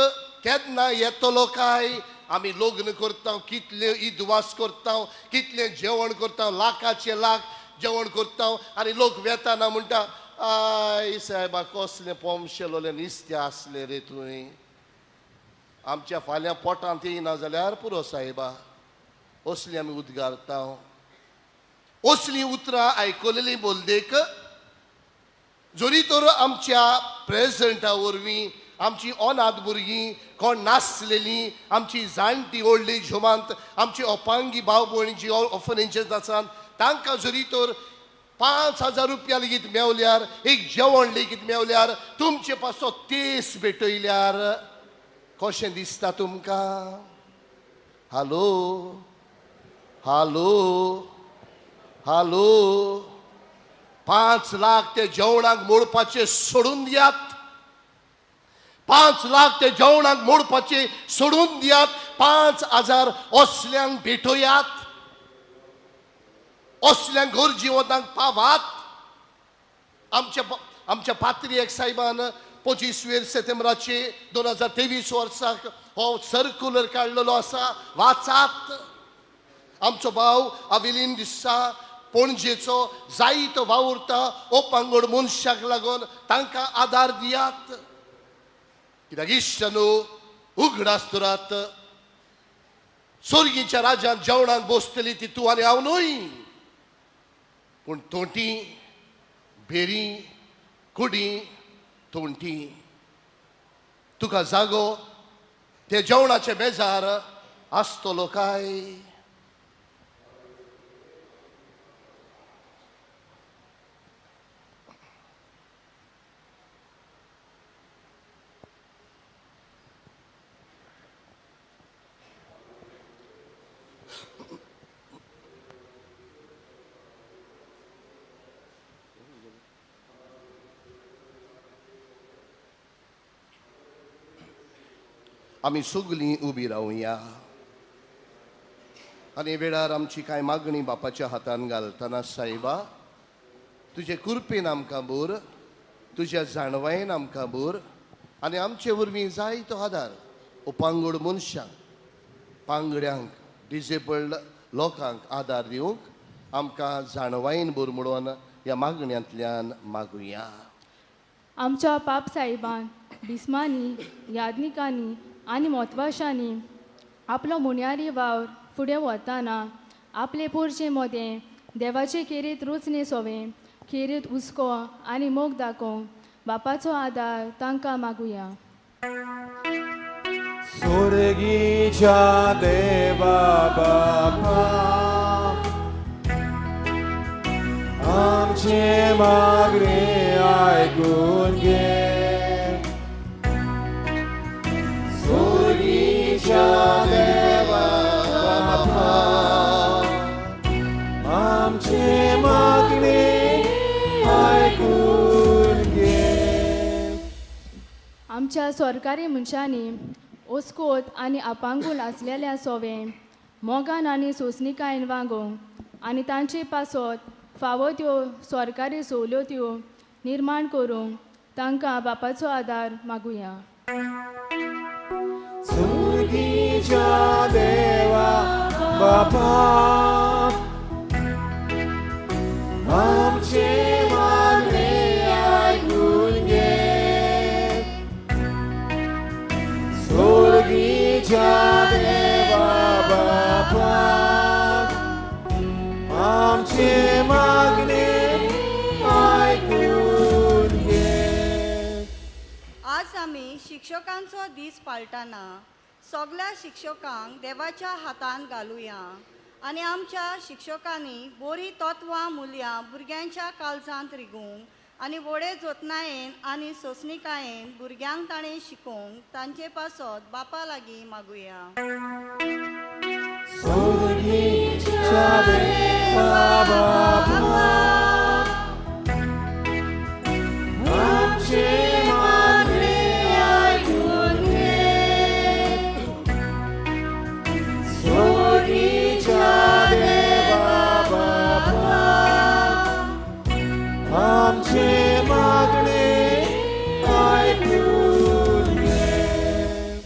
केन्ना येतलो काय आमी लग्न करता कितले इदवास करता कितले जेवण करता लाखाचे लाख जेवण करता आनी लोक वेताना म्हणटा आय सायबा कसले पोमशेलोले नुस्तें आसले रे तुवें आमच्या फाल्यां पोटांत येयना जाल्यार पुरो सायबा असली आमी उद्गारता असली उतरां आयकलेली बोलदेक जोरी तर आमच्या प्रेझेंटा वरवीं आमची अनाथ भुरगीं कोण नासलेलीं आमची जाणटी ओल्ड एज होमांत आमची अपांगी भाव भयणी जी ऑर्फनेजेस आसात तांकां जरी तर 5,000 रुपया लेगीत मेवल्यार एक जेवण लेगीत मेवल्यार तुमचे पासो तेस भेटयल्यार कशें दिसता तुमकां हालो हालो हालो 5 लाख ते जेवणाक मोडपाचे सोडून दियात 5 लाख ते जेवणाक मोडपाचे सोडून दियात 5,000 असल्यांक भेटोयात असल्यांक गरजेवतांक पावात आमच्या पात्रियेक सायबान 25 सप्टेंबराचे 2023 वर्साक हो सर्क्युलर काडलेलो आसा वाचात आमचो भाव अविलीन दिसा पणजेचो जायतो वावुरता ओपांगड मनशाक लागून तांकां आदार दियात कित्याक इश्ट न्हू उगडास दरात सर्गीच्या राज्यांत जेवणाक बसतली ती तूं आनी हांव न्हय पूण तोंटी भेरी कुडी तोंटी तुका जागो ते जेवणाचे बेजार आसतलो काय आमी सगळीं उबी रावया आनी वेळार आमची कांय मागणी बापाच्या हातान घालतना सायबा तुजे कृपेन आमकां बोर तुज्या जाणवायेन आमकां बोर आनी आमचे वरवीं जायतो आदार उपांगड मनशांक पांगड्यांक डिसेबल्ड लोकांक आदार दिवंक आमकां जाणवायेन बोर म्हणून ह्या मागण्यांतल्यान मागुया आमच्या पाप साहेबान बिस्मांनी यादनिकांनी आनी म्हत्वाशांनी आपलो मुण्यारी वावर फुडें वताना आपले पोरचें मोदें देवाचे खेरीत रुचने सोवें खेरीत हुस्को आनी मोग दाखोवंक बापाचो आदार तांकां मागुया स्वर्गीच्या देवा बापा आमचे मागणे आयकून घे आमचे मागणे ऐकून घे. आमच्या सरकारी मनशांनी ओस्कोत आनी आपांगूल आसलेल्या सोवे मोगान आनी सोंसणिकायेन वागोवंक आनी तांचे पासत फावो त्यो सरकारी सवलत्यो निर्माण करूंक तांकां बापाचो आदार मागुया. सुर्गीच्या देवा बापा, आमचे मागणे ऐकून घे. सुर्गीच्या देवा बापा, आमचे मागणे ऐकून घे. आज आमी शिक्षकांचो दीस पाळटना सगळ्या शिक्षकांक देवाच्या हातान घालुया आनी आमच्या शिक्षकांनी बरी तत्वां मुल्यां भुरग्यांच्या काळजांत रिगूंक आनी व्हडे जतनायेन आनी सोंसणिकायेन भुरग्यांक ताणें शिकोवंक तांचे पासत बापा लागीं मागुया. सुर्गीच्या देवा बापा, आमचे मागणे ऐकून घे. सुर्गीच्या देवा बापा, आमचे मागणे ऐकून घे.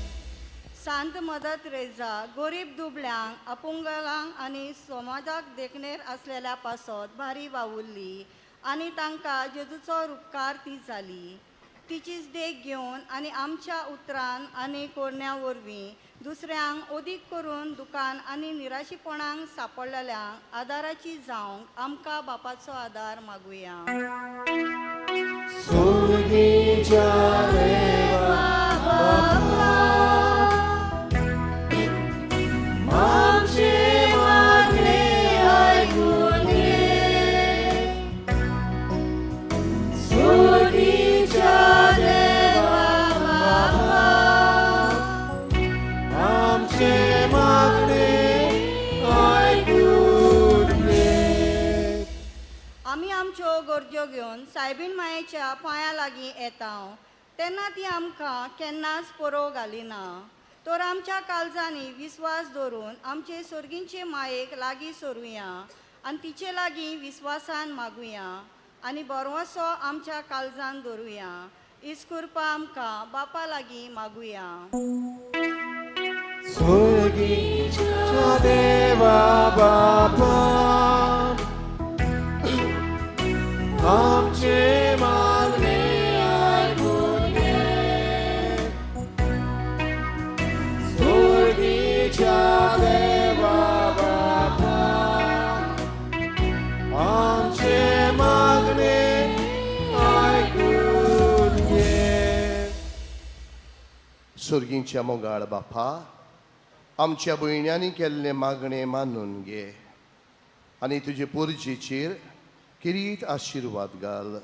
सांत मदत रेजा गरीब दुबळ्यांक अपंगांक आनी समाजाक देखणेर आसलेल्या पासत भारी वावुरली आनी तांकां जेजूचो उपकार ती जाली. तिचीच देख घेवन आनी आमच्या उतरान आनी कोरण्या वरवीं दुसऱ्यांक अदीक करून दुकान आनी निराशीपणांक सांपडलेल्यांक आदाराची जावंक आमकां बापाचो आदार मागुया. सुर्गीच्या देवा बापा, आमचे मागणे ऐकून घे. सुर्गीच्या देवा बापा, आमचे मागणे ऐकून घे. आमी आमच्यो गरज्यो घेवन सायबीण मायेच्या पांया लागीं येता तेन्ना ती आमकां केन्नाच परो घालिना. तर आमच्या काळजांनी विस्वास दवरून आमचे सर्गींचे मायेक लागीं सरुया आनी तिचे लागीं विस्वासान मागुया आनी बरवसो आमच्या काळजान दवरुया. इस्कुर्पा आमकां बापा लागीं मागुया. सुर्गीच्या देवा बापा, आमचे मागणे ऐकून घे. सुर्गीच्या देवा बापा, आमचे मागणे ऐकून घे. सुर्गींच्या मोगाळ बापा, आमच्या भयण्यांनी केल्ले मागणे मानून घे आनी तुजे पुर्जेचेर किरीट आशिर्वाद घाल.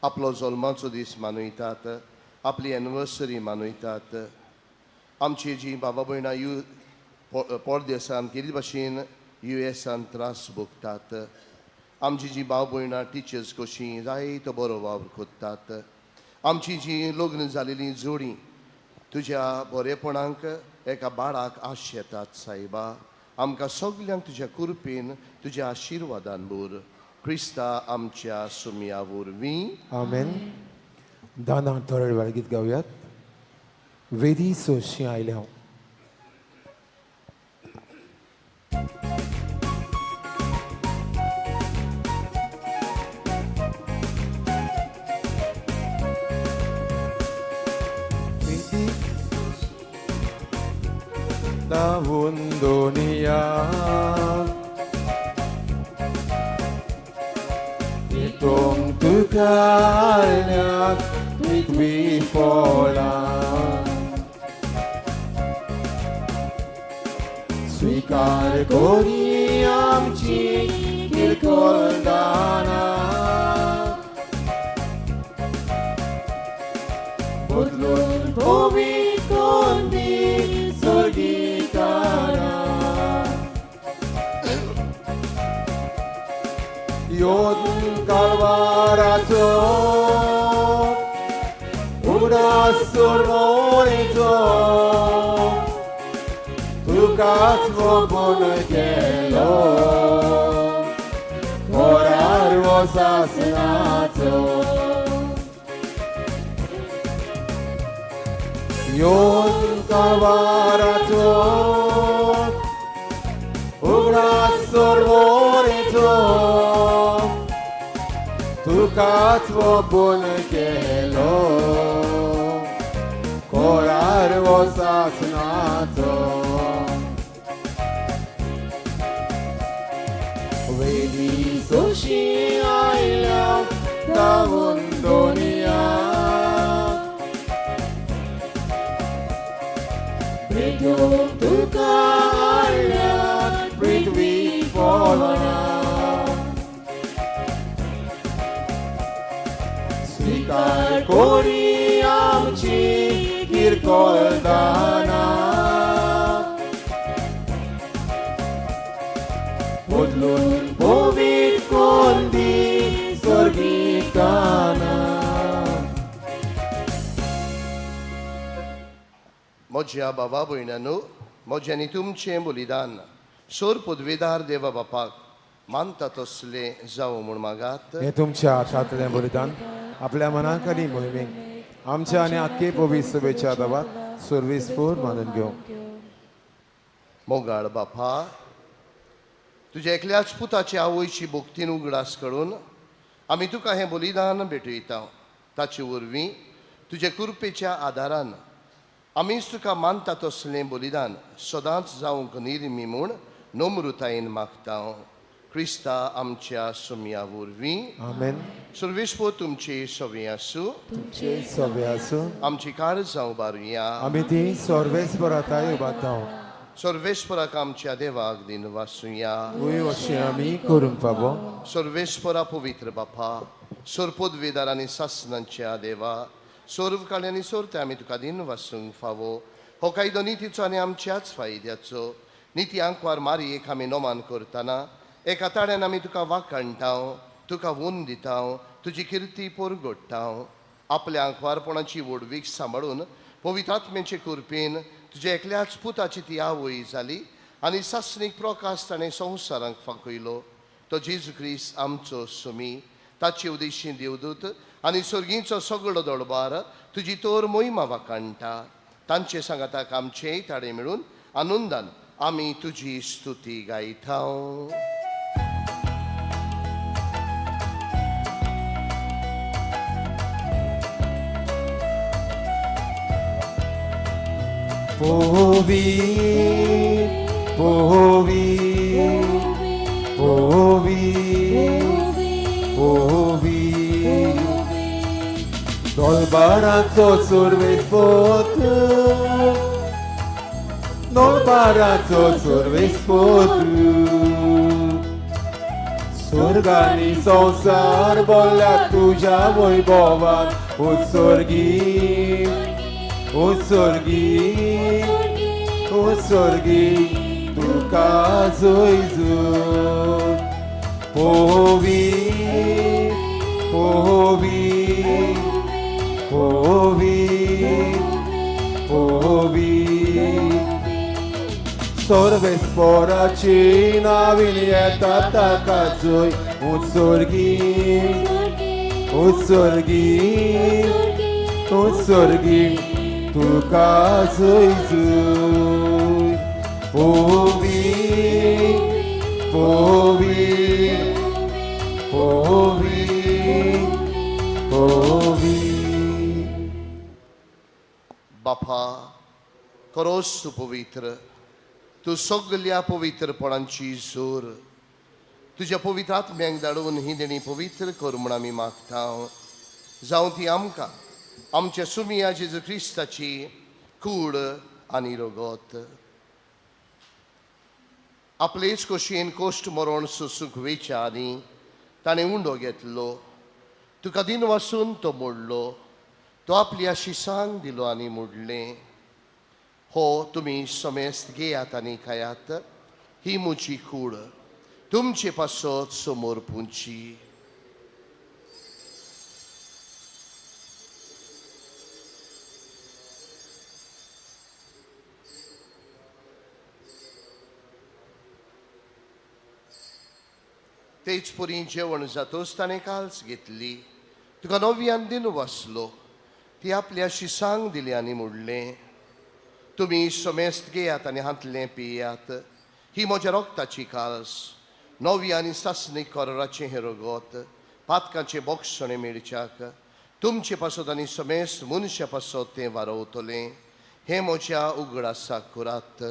आपलो जल्माचो दीस मनयतात, आपली एनिवर्सरी मनयतात. आमची जी बाबा भयणां परदेसांत केरी भाशेन US त्रास भोगतात. आमची जी भाव भयणां टिचर्स कशीं जायतो बरो वावर कोत्तात. आमची जी लग्न जालेलीं जोडीं तुज्या बरेपणांक एका बाळाक आश येतात सायबा. आमकां सगल्यांक तुज्या कृपेन तुज्या आशिर्वादान भर. क्रिस्ता आमच्या सुमया वरवीं. आमेन. दाना थोडे वेळ गीत गावयात. वेदी सोशी आयले हांव. 다운 도니야 이동 뜨갈량 빛비포라 스위कार कोरी आमची किरकोळ दाना बदलून धोवी कोंदी सर्गीतारा येवन कालवाराचो उगडास सोडवणेचो तुकाच वोगून गेलो मोरार वसासनाचो येवन कालवाराचो उगडास सोडवणेचो तुकाच वोगून गेलो कोरार वसासनाचो वेली सोशी आयल्या धांवून दोनिया भेटूंक तुका आयल्या पृथ्वी पोळना स्वीकार कोरी आमची किरकोळ दानां बदलून पवित्र कोण दी स्वर्गीय दानां म्हज्या बाबा भयणांनो म्हजें आनी तुमचें बलिदान सोर पदवेदार देवा बापाक मानता तसलें जावं म्हूण मागात हे तुमच्या हातांतलें बलिदान आपल्या मनाक आनी मोहिमेक आमच्या आनी आख्खे पवित्र सभेच्या दाबात सर्वेस्फोर मानून घेवंक मोगाळ बापा तुज्या एकल्याच पुताची आवयची भोगतीन उगडास करून आमी तुका हें बलिदान भेटयता ताचे वरवीं तुजे कृपेच्या आदारान आमीच तुका मानता तसलें बलिदान सदांच जावंक निर्मी म्हूण नम्रतायेन मागता क्रिस्ता आमच्या सुमया वरवीं आमेन सर्वेस्फोर तुमचे सवे आसूं तुमचे सवे आसूं आमची काळजां उबारुया आमी ती सर्वेस्पराताय उबारता सर्वेस्पराक आमच्या देवाक दिन वासुया वय अशें आमी करूंक फावो सर्वेस्परा पवित्र बापा सोरपोद वेदार आनी सासनांच्या देवा सोर्वकाळी आनी सोरते आमी तुका दिन वासूंक फावो हो कायदो नितीचो आनी आमच्याच फायद्याचो निती आंकवार मारयेक आमी नोमान करतना एका ताड्यान आमी तुका वाखणटा तुका वून दिता तुजी किर्ती पोरगोडटा आपल्या आंकवारपणाची वडवीक सांबाळून पवित्र आत्म्याचे कुरपेन तुज्या एकल्याच पुताची ती आवय जाली आनी सासणीक प्रकाश ताणें संवसारांक फांकयलो तो जेजू क्रिस्त आमचो सुमी ताचे उदेशी देवदूत आनी सर्गीचो सगळो दळबार तुजी तोर मोहिमा वाकाणटा तांचे सांगाताक आमचेय ताडे मेळून आनंदान आमी तुजी स्तुती गायता पोवी पोवी पोवी पोवी dolbaraco survespot dolbaraco survespot स्वर्गानी संसार बोलला तुझ्या वैभवान उत्सर्गी उत्सर्गी उत्सर्गी तुका जोयजून पोवी पोवी पोवी पोवी सर्वेस्पराची नावीं येता ताका जोय उत्सर्गी उत्सर्गी उत्सर्गी तुका जोयजून पोवी पोवी पोवी पोवी बापा खरोच तूं पवित्र तूं सगळ्या पवित्रपणांची जोर तुज्या पवित्र आत्म्यांक धाडून ही देणी पवित्र कर म्हूण आमी मागता जावं ती आमकां आमच्या सुमिया जेजू क्रिस्ताची कूड आनी रगत आपलेच खोशयेन कोश्ट मरण सोंसूंक वेच्या आनी ताणें उंडो घेतलो तुका दिन वासून तो मोडलो तो आपल्या शिसांक दिलो आनी मोडलें हो तुमी समेस्त घेयात आनी खायात ही म्हजी कूड तुमचे पासत समोर पुंची. तेच परी जेवण जातोच ताणें काल्स घेतली. तुका नव्यान दिन वाचलो. ती आपल्या शिसांक दिली आनी म्हणलें, तुमी समेस्त घेयात आनी हातलें पियात. ही म्हज्या रोगताची काल्स. नवी आनी सासणीक कोराचें हें रगत पातकांचें बोक्षणें मेळच्याक तुमचे पासत आनी समेस्त मनशा पासत तें वारवतलें. हें म्हज्या उगडासाक करात.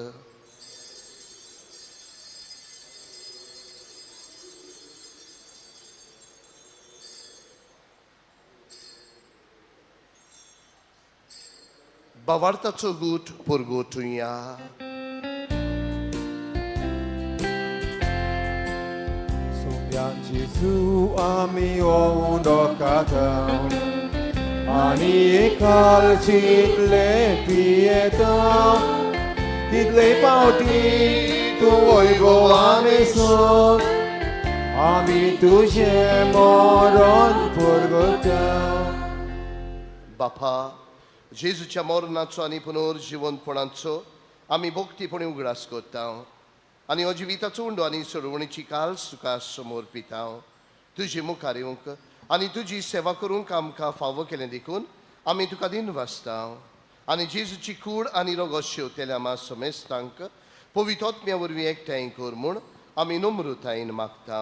बावार्थाचो गूट परगोटुया. Sumyan Jesu ami ondokatão ani kalchitle pietão title pauti tu oigo ameson ami tuje moron purgotão. बापा, जेजूच्या मरणाचो आनी पुनर्जीवनपणाचो आमी भक्तीपणे उगडास करता आनी हो जिविताचो उंडो आनी सोडवणीची काल्स तुका समर्पिता. तुजे मुखार येवंक आनी तुजी सेवा करूंक आमकां फावो केलें देखून आमी तुका दिन वाचता. आनी जेजूची कूड आनी रगत शेवतेल्या आमा समेस्तांक पवित्रात्म्या वरवीं एकठांय कर म्हूण आमी नम्रतायेन मागता.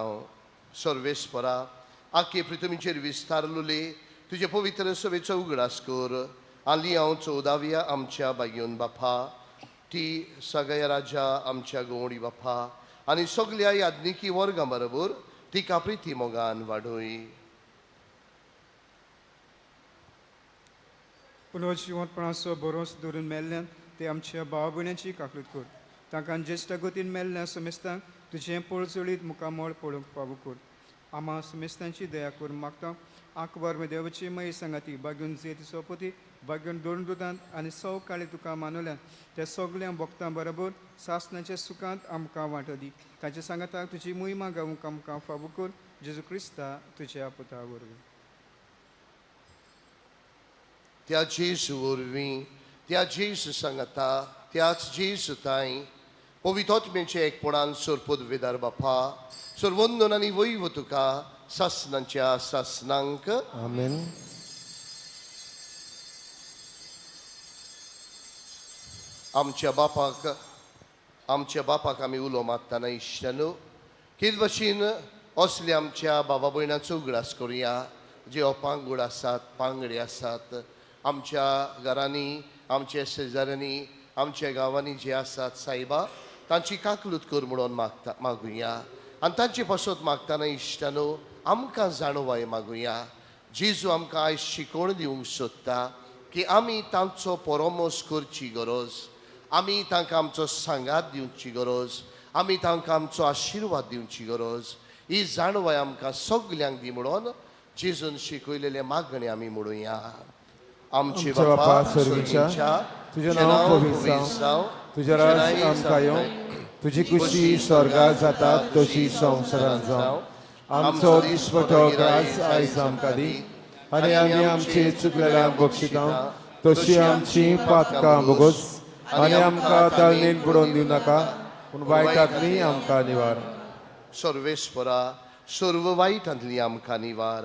सर्वेस्परा, आख्खे पृथ्वीचेर विस्तारलोले तुजे पवित्र सभेचो उगडास कर. आली हांव 14व्या आमच्या बागेवन बापा, ती सगळ्या राजा आमच्या गवळी बापा आनी सगळ्या याज्ञिकी वर्गां बरोबर तिका प्रिती मोगान वाडोय. पुनर्जीवनपणाचो बरोस धरून मेल्ल्यान ते आमच्या भाव भयणांची काकूट कर. तांकां ज्येश्ठ गतीन मेल्ल्या समेस्तांक तुजें पळचळीत मुखामळ पळोवंक फावो कर. आम्हा समेस्तांची दया करून मागता. आंकवार देवाची मय सांगाती बागेवन जेत सोपती बागेवन दोन दुदांत आनी सव काळी तुका मानवल्यान त्या सगळ्या भक्तां बरोबर सासणाच्या सुखांत आमकां वांटो दी. ताच्या सांगाताक तुजी मोहिमा गावूंक आमकां फावो कर. जेजू क्रिस्ता तुज्या पुता वरवीं. त्या जेजू वरवीं, त्या जेजू सांगाता, त्याच जेजू ताई पवित्रात्म्याचे एकपणान सोरपद वेदार बापा, सोरवंदन आनी वैव तुका सासणांच्या सासणांक. Amen. आमच्या बापाक आमी उलो मारतना इश्टानो, कित भाशेन असले आमच्या बाबा भयणाचो उगडास करुया जे अपांगूड आसात, पांगडे आसात. आमच्या घरांनी, आमच्या शेजाऱ्यांनी, आमच्या गांवांनी जे आसात सायबा, तांची काकलूत कर म्हणून मागुया. आनी तांचे पासत मागतना इश्टानो आमकां जाणवाय मागुया. जेजू आमकां आयज शिकोवण दिवंक सोदता की आमी तांचो परमोस करची गरज, आमी तांकां आमचो सांगात दिवची गरज, आमी तांकां आमचो आशिर्वाद दिवची गरज. ही जाणवाय आमकां सगल्यांक दी म्हणून जेजून शिकयलेले मागणे आमी म्हणुया. आमचे बापा स्वर्गीच्या, तुजें नांव पवित्र जावं, तुजें राज आमकां येवं, तुजी कुशी स्वर्गांत जाता तशी संवसारांत जावं. आमचो दिसपटो ग्रास आयज आमकां दी आनी आमी आमची चुकलेल्यांक बक्षिता तशी आमची पातकां भोगोस आनी आमकां तळणेन बुडोवन दिवं नाका पूण वायटांतली आमकां निवार. सर्वेस्परा, सर्व वायटांतली आमकां निवार.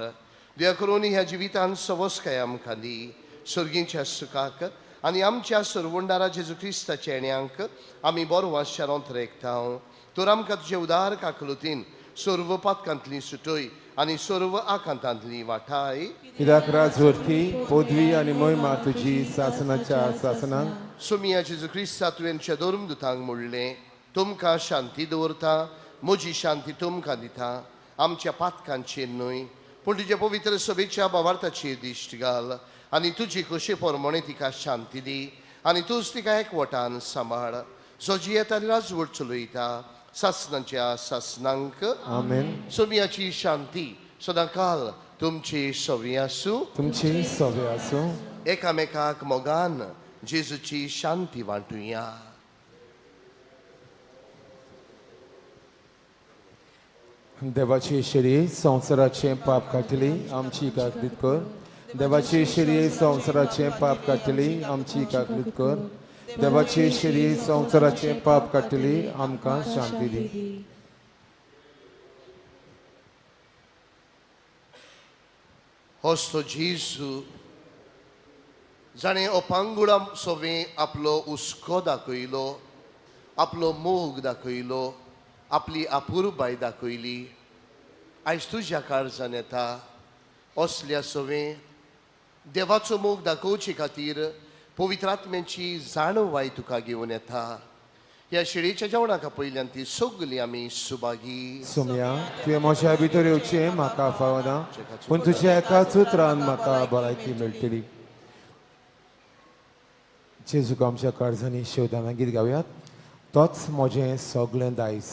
दया करून ह्या जिवितांत सवस्काय आमकां दी. सर्गींच्या सुखाक आनी आमच्या सर्वंडारा जेजू क्रिस्ताच्या येण्याक आमी बरो वाशारोंत रेखता. तर आमकां तुजे उदार काकलुतीन सर्व पातकांतली सुटय आनी सर्व आकांतांतली वाटाय. कित्याक राजवर्थी पदवी आनी महिमा तुजी सासणाच्या सासणांक. सुमिया जेजू क्रिस्ता तुवें धर्मदुतांक म्हणलें, तुमकां शांती दवरता, म्हजी शांती तुमकां दिता. आमच्या पातकांचेर न्हय पूण तुज्या पवित्र सभेच्या भावार्थाचेर दिश्ट घाल आनी तुजी कशे परमणे तिका शांती दी आनी तूंच तिका एकवटान सांबाळ. जो जियेता आनी राजवट चलयता सासणांच्या सासणांक. आमेन. सुमियाची शांती सदांकाल तुमची सवी आसूं. तुमची सवी आसूं. एकामेकाक मोगान जेजूची शांती वांटुया. देवाची शिरी संवसाराचे पाप काटली आमची काकलीत कर देवाची शिरी संवसाराचे पाप काटली आमची काकलीत कर देवाची शिरी संवसाराचे पाप काटली आमकां शांती दी होस्तो जेजू जाणें अपांगुळां सोबे आपलो हुस्को दाखयलो आपलो मोग दाखयलो आपली आपुरबाय दाखयली आयज तुज्या काळजान येता असल्या सोबे देवाचो मोग दाखोवचे खातीर पवित्र आत्म्याची जाणवाय तुका घेवन येता ह्या शिळेच्या जेवणाका पयल्यान ती सगळीं आमी सुभागी सोम्या तुवें म्हज्या भितर येवचें म्हाका फावना पूण तुज्या एकाच उतरान म्हाका भलायकी मेळटली जेजूक आमच्या काळजांनी शेवदाना गीत गावयात तोच म्हजें सगळें दायज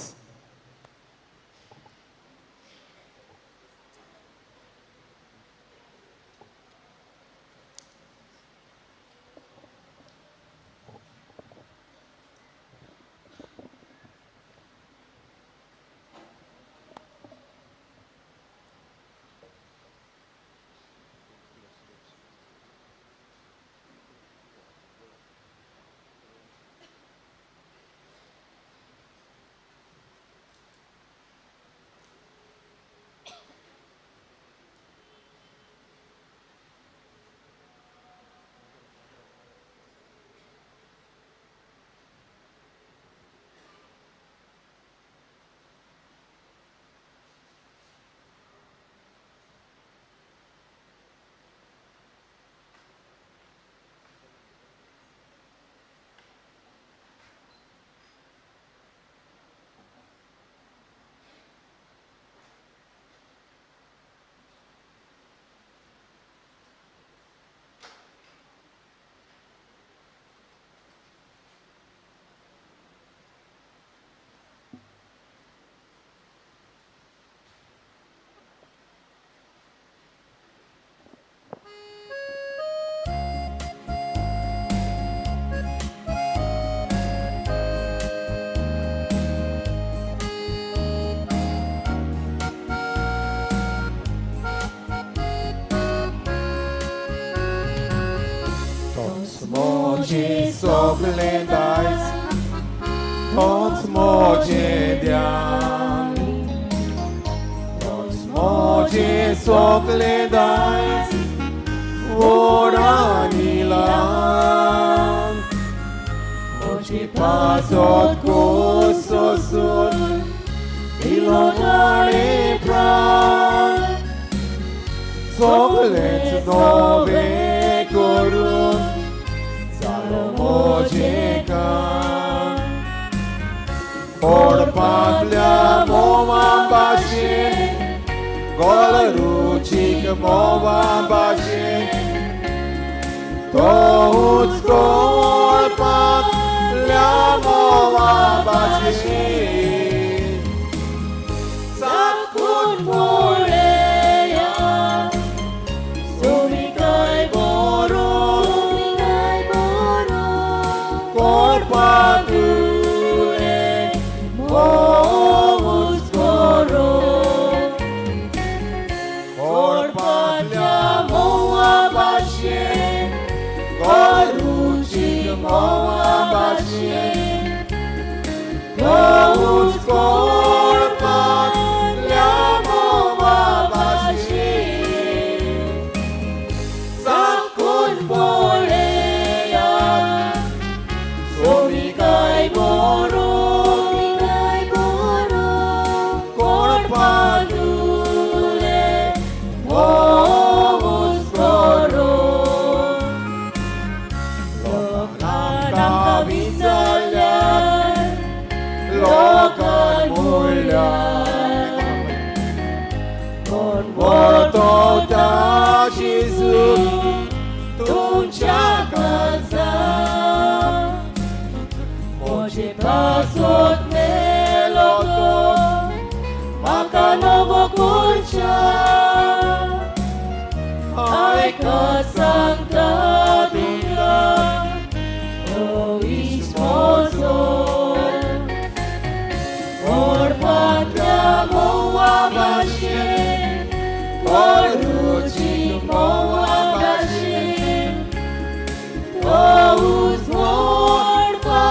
Moje soglen dais, tots moje dian. Tots moje soglen dais, voranilan. Moje pasot kososun, ilonare pran. Soglen nove korun. Mojekan Porpatlia movam bashin Golruchik movam bashin Tohuc Porpatlia movam bashin Sakun poleya Sumikai boru Porpatule momus coro Porpatlia moa bashe Goruchi moa bashe Gomus porpatlia moa bashe Sakun poleya Somikai boru, Corpadule, momus coro. Lokan kavisalyan, lokan mulyan. Con voto ta Jesus, tuncia kansan. Moje pasot meloto Makanovo kurcha Ai kasanta dinga O ismoso Porpatlia moa भाशेन कोरुची मोवा भाशेन तोच व्हडपातल्या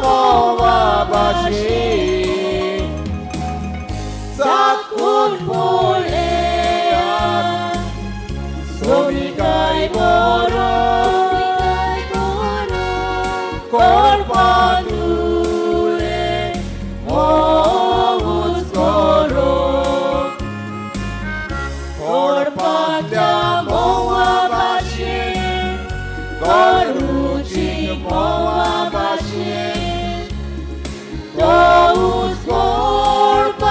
मोवा भाशेन चाकून पळया सोबी काय बरो कोरपादुले मोवूच करो कोरपातल्या मोवा भाशेन कोरुची मोवा भाशेन तोच कोरपातल्या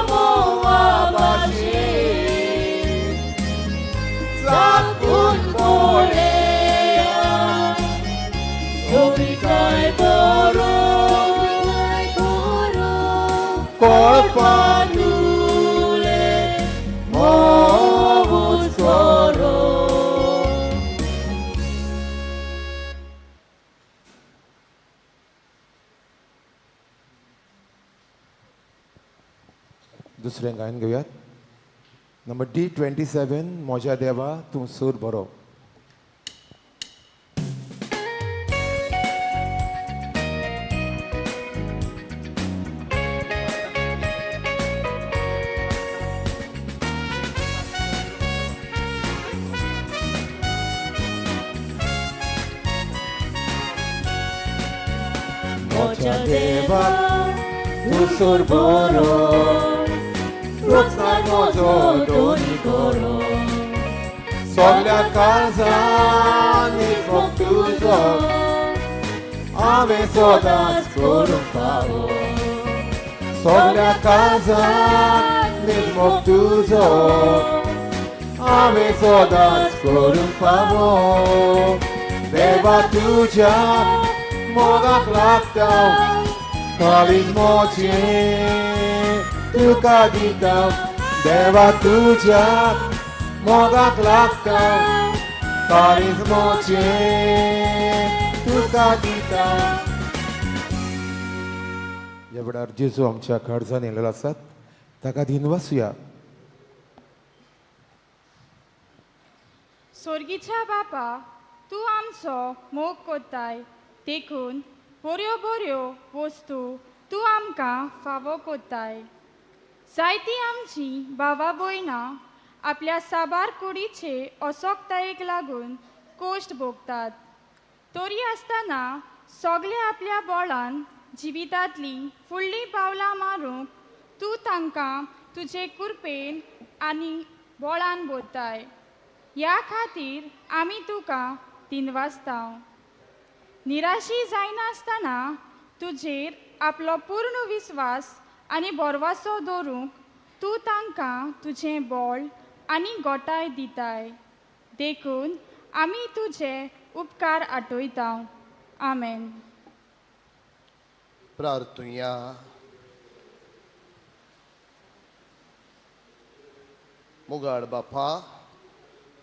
मोवा भाशेन चाकून पळया सोबी काय बरो कोरपादुले मोवूच करो. दुसरें गायन घेऊयात. नंबर D27 मोज्या देवा तूं सूर बरो. मोज्या देवा तूं सूर बरो रोजगार मोजो दोनी करो सगल्या काळजान निजमोग तुजो हांवें सदांच करूंक फावो. सगल्या काळजान निजमोग तुजो हांवें सदांच करूंक फावो. देवा तुज्या मोगाक लागता काळीज मोचें तुका दिता. देवा तुज्या मोगाक लागता काळीज मोचें तुका दिता. ह्या वेळार जेजू आमच्या काळजान येयलेलो आसात ताका दिनवासुया. स्वर्गीच्या बापा तूं आमचो मोग कोत्ताय देखून बऱ्यो बऱ्यो वस्तू तूं आमकां फावो कोत्ताय. जायतीं आमची भावा भयणां आपल्या साबार कुडीचे असोकतायेक लागून कोश्ट भोगतात. तरी आसतना सगळे आपल्या बोळान जिवितांतलीं फुडलीं पावलां मारूंक तूं तांकां तुजे कृपेन आनी बोळान भरताय. ह्या खातीर आमी तुका दिनवासतांव. निराशी जायनासतना तुजेर आपलो पूर्ण विस्वास आनी बोरवासो दवरूंक तूं तांकां तुजें बळ आनी गोटाय दिताय. देखून आमी तुजे उपकार आठयता. आमेन. प्रार्थुया. मोगाड बापा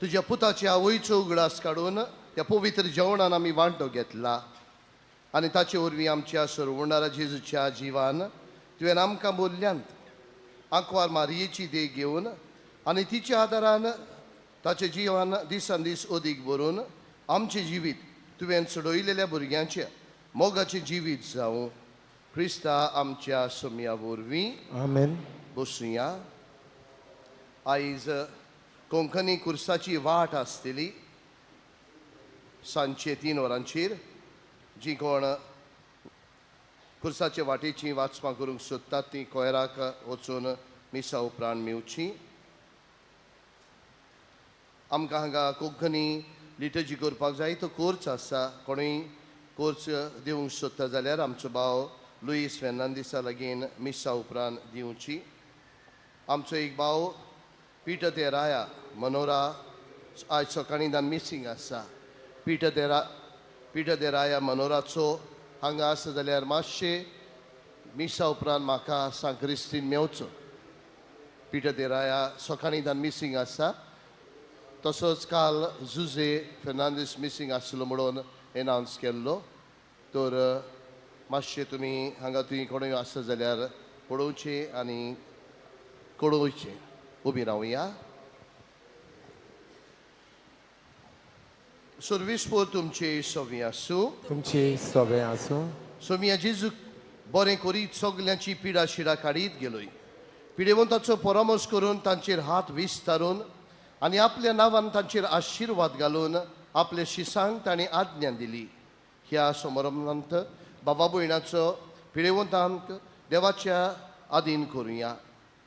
तुज्या पुताची आवयचो उगडास काडून त्या पवित्र जेवणान आमी वांटो घेतला आनी ताचे वरवीं आमच्या सरवणारा जेजूच्या जिवान तुवें आमकां बोल्ल्यांत आंकवार मारयेची देख घेवन आनी तिच्या आदारान ताचें जिवान दिसान दीस अदीक बरोवन आमचें जिवीत तुवें चडयलेल्या भुरग्यांचें मोगाचें जिवीत जावं. क्रिस्ता आमच्या सोम्या वरवीं आमेन. बसूया. आयज कोंकणी कुर्साची वाट आसतली सांजचे 3 वरांचेर. जी कोण कुर्साचे वाटेची वाचपां करूंक सोदतात ती कोयराक वचून मिसा उपरांत मेवची. आमकां हांगा कोंकणी लिटर्जी करपाक जाय तो कोर्स आसा. कोणूय कोर्स दिवंक सोदता जाल्यार आमचो भाव लुईस फेर्नांदिसा लागीं मिसा उपरांत दिवची. आमचो एक भाव पिटर तेराया मनोरा आज सकाळींदान मिसींग आसा. पिटर तेराया मनोराचो हांगा आसा जाल्यार मातशें मिसा उपरांत म्हाका सांक्रिस्तीन मेवचो. पिटर तेराया सकाळींदान मिसींग आसा. तसोच काल जुजे फेर्नांदीस मिसींग आसलो म्हणून एनावन्स केल्लो. तर मातशें तुमी हांगा तुमी कोणूय आसा जाल्यार पळोवचें आनी कळोवचें. उबी रावया. सर्विस्पोर तुमचे सवी आसूं. तुमची सवे आसूं. सोमिया जेजू बरें करीत सगल्यांची पिडा शिडा काडीत गेलोय. पिडेवंताचो परामर्श करून तांचेर हात विस्तारून आनी आपल्या नांवान तांचेर आशिर्वाद घालून आपल्या शिसांक ताणें आज्ञा दिली. ह्या समारंभांत बाबा भयणाचो पिडेवंतांक देवाच्या आधीन करुया.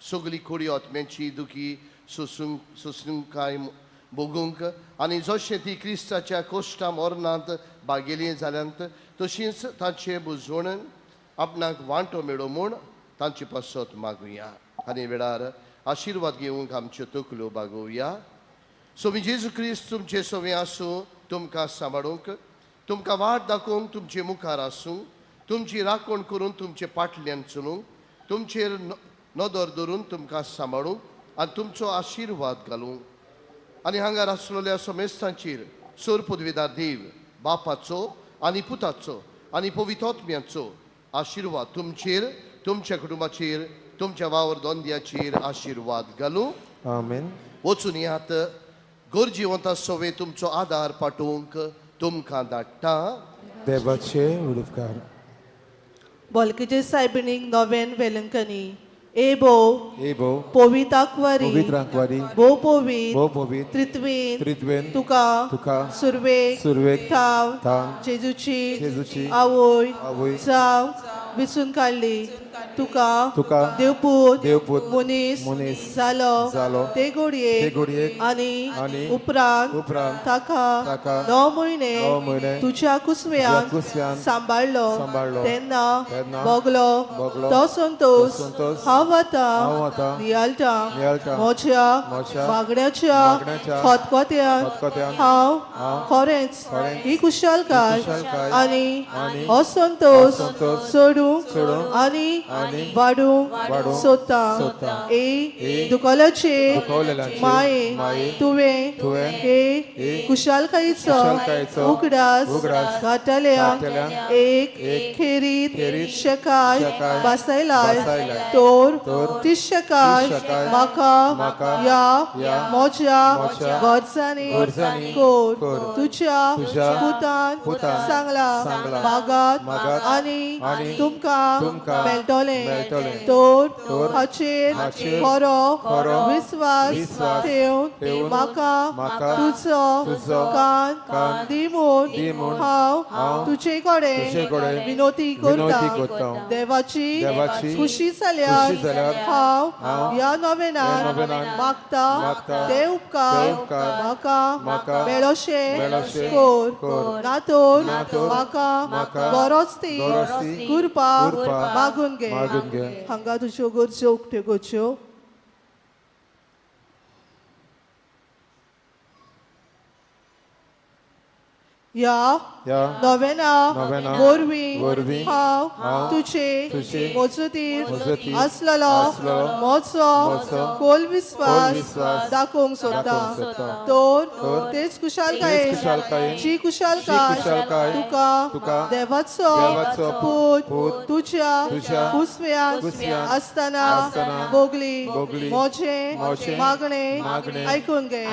सगली खोडी आत्म्यांची दुखी सोसूंकाय भोगूंक आनी जशें ती क्रिस्ताच्या कोश्टा मरणांत भागेली जाल्यांत तशींच तांचे बुजवण आपणाक वांटो मेळो म्हूण तांचे पासत मागुया. आनी वेळार आशिर्वाद घेवंक आमच्यो तकल्यो बागोवया. सोमी जेजू क्रिस्त तुमचे सवे आसूं. तुमकां सांबाळूंक तुमकां वाट दाखोवंक तुमचे मुखार आसूं. तुमची राखण करून तुमचे फाटल्यान चलूंक तुमचेर नदर धरून तुमकां सांबाळूंक आनी तुमचो आशिर्वाद घालूंक आनी हांगार आसलेल्या समेस्तांचेर सोर पदवीदार देव बापाचो आनी पुताचो आनी पवित्रात्म्याचो आशिर्वाद तुमचेर तुमच्या कुटुंबाचेर तुमच्या वावर दोंद्याचेर आशिर्वाद घालूं. आमेन. वचून यात गोरजिवंता सवे तुमचो आदार पाठोवंक तुमकां धाडटा. देवाचे उडोवकार. बॉलकेचे सायबिणीक नोवेन वेलंकनी एबो एबो पोविताकवारी पवित्रांकवारी भो पोवीत भो पवित्र त्रित्वेन त्रित्वेन तुका तुका सुरवेक सुरवेक थाव थाव जेजूची आवय आवय जाव विसून काडली. तुका तुका देवपूत मनीस जालो ते घडयेक आनी उपरांत ताका 9 म्हयने तुज्या कुसव्यान सांबाळलो तेन्ना बोगलो तो संतोष हांव आतां नियाळटा म्हज्या मागण्याच्या खतखत्यान हांव खरेंच ही कुशलकाय आनी हो संतोष सोडूंक आनी वाडूंक सोदता. दुखोलेचे माये तुवें हे कुशलकायेचो उगडास घातल्यान एक खेरीत शेकाय बसयलाय तोर ती शेकाय म्हाका या म्हज्या गरजांनी कोर. तुज्या पुतान सांगला मागात आनी तुमकां मेळटलें. तोर हाचेर खरो विस्वास ठेवन म्हाका तुजो कान दी म्हूण हांव तुजे कडेन विनोती करता. देवाची खुशी जाल्यार हांव ह्या नोवेनान मागता ते उपकार म्हाका मेळोशे कोर. ना तर म्हाका गरज ती कुरपाक मागून घे. हांगा तुज्यो गरजो उक्त्यो करच्यो. या नोवेना वरवीं हांव तुजे मजतीर आसलेलो म्हजो खोल विस्वास दाखोवंक सोदता. तर तेच कुशलकायेची कुशलकाय तुका देवाचो पूत तुज्या कुसव्यान आसतना भोगली. म्हजें मागणें आयकून घे.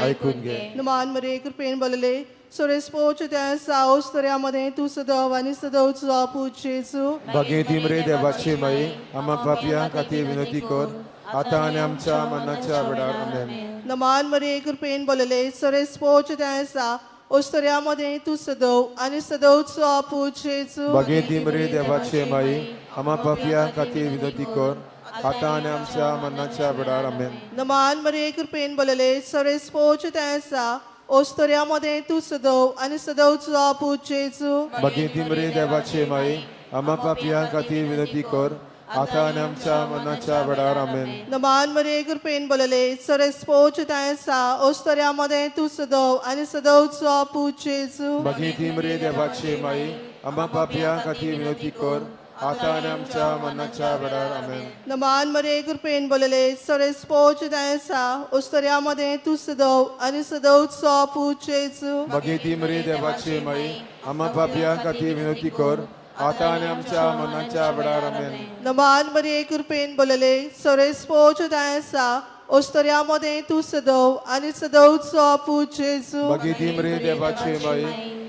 मान मरे कृपेन बोलले सोरेस पोच त्या सावस्तऱ्यामध्ये तू सदव आणि सदवचो आपू जेजू. भगेती मरे देवाचे माई आम्हा पापियां खातीर विनंती कर आता आनी आमच्या मरणाच्या वेळार. आमेन. नमान मरे कृपेन बोलले सोरेस पोच त्या ओस्तऱ्यामध्ये तू सदव आणि सदवचो आपू जेजू. भगेती मरे देवाचे माई आम्हा पापियां खातीर विनंती कर आता आनी आमच्या मरणाच्या वेळार. आमेन. नमान मरे कृपेन बोलले सोरेस पोच त्या ओस्तऱ्यामध्ये तू सदव आणि सदवचो आपू जेजू. भगेती मरे देवाचे माई आम्हा पापियां खातीर विनंती कर आता आनी आमच्या मरणाच्या वेळार. आमेन. नमान मरे कृपेन बोलले सोरेस पोच त्या ओस्तऱ्यामध्ये तू सदव आणि सदवचो आपू जेजू. भगेती मरे देवाचे माई आम्हा पापियां खातीर विनंती कर आता आनी आमच्या मरणाच्या वेळार. आमेन. नमान मरे कृपेन बोलले सोरेस पोच त्या ओस्तऱ्यामध्ये तू सदव आणि सदवचो आपू जेजू. भगेती मरे देवाचे माई आम्हा पापियां खातीर विनंती कर आता आणि आमच्या मनाच्या वेळार आमेन. नमान मरिये कृपेन बोलले सरेस पोचताय आसा ओस्तऱ्यामध्ये तू सदव आणि सदवचो पूज जेजू बगीती मरे देवाचे माई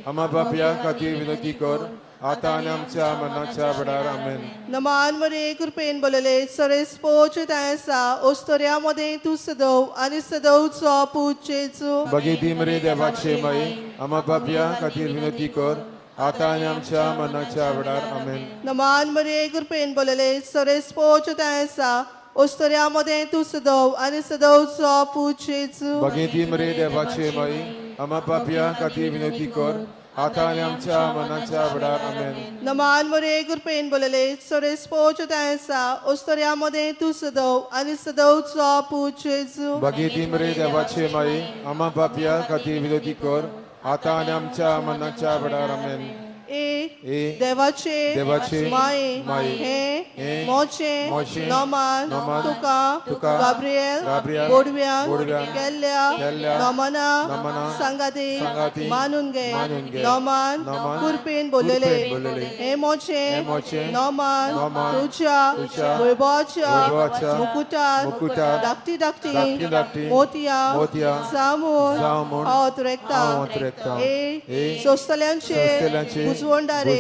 आम्हा बापया खातीर विनंती कर आता आणि आमच्या मनाच्या वेळार आमेन. नमान मरिये कृपेन बोलले सरेस पोचताय आसा ओस्तऱ्यामध्ये तू सदव आणि सदवचो पूज जेजू बगीती मरे देवाचे माई आम्हा बापया खातीर विनंती कर आता आणि आमच्या मनाच्या वेळार आमेन. नमान मरिये कृपेन बोलले सरेस पोचताय आसा ओस्तऱ्यामध्ये तू सदव आणि सदवचो पूज जेजू बगीती मरे देवाचे माई आम्हा बापया खातीर विनंती कर आता आणि आमच्या मनाच्या वेळार आमेन. नमान मरिये कृपेन बोलले सरेस पोचताय आसा ओस्तऱ्यामध्ये तू सदव आणि सदवचो पूज जेजू बगीती मरे देवाचे माई आम्हा बापया खातीर विनंती कर आता आणि आमच्या मनाच्या वेळार आमेन. ए देवाचे माये हे मोचे नमान तुका गाब्रिएल बोडव्यान केल्ल्या नमना सांगाती मानून घे नमान कुरपेन बोललेले हे मोचे नमान तुझ्या वैभवाच्या मुकुटार धाकटी मोतिया सामून हात रेखता ए सोस्तल्यांचे बुजवंडारे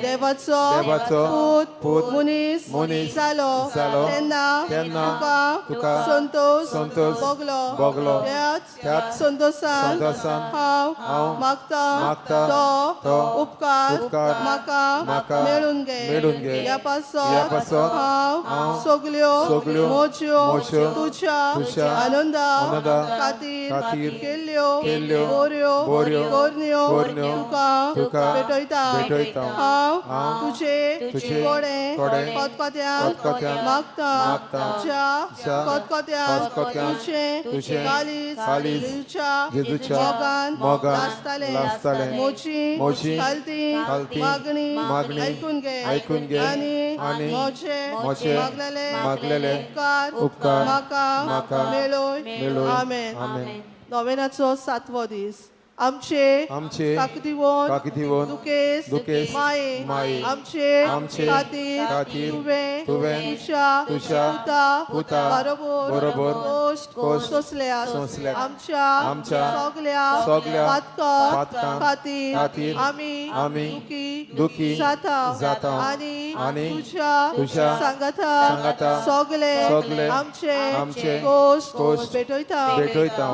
देवाचो पूत मुनीस जालो तेन्ना तुका संतोष भोगलो त्याच संतोषान हांव मागता तो उपकार म्हाका मेळून घे या पासत हांव सगल्यो मोच्यो तुझ्या आनंदा खातीर केल्ल्यो बोऱ्यो कोरन्यो तुका भेटयता हांव तुझे कोडे खतखत्यान मागता खतखत्यान तुझे कालीज जेजूच्या मोगान लासताले मोची खालती मागणी ऐकून घे आणि मोचे मागलेले उपकार म्हाका मेळोय आमेन. नोवेनाचो 7वो दीस आमचे ताकदीवन दुकेस माये आमचे खातीर तुवें पुता बरोबर कोस्ट सोंसल्यात आमच्या सगल्या पातकां खातीर आमी दुखी जाता आनी तुझ्या सांगाता सगले आमचे कोस्ट भेटयता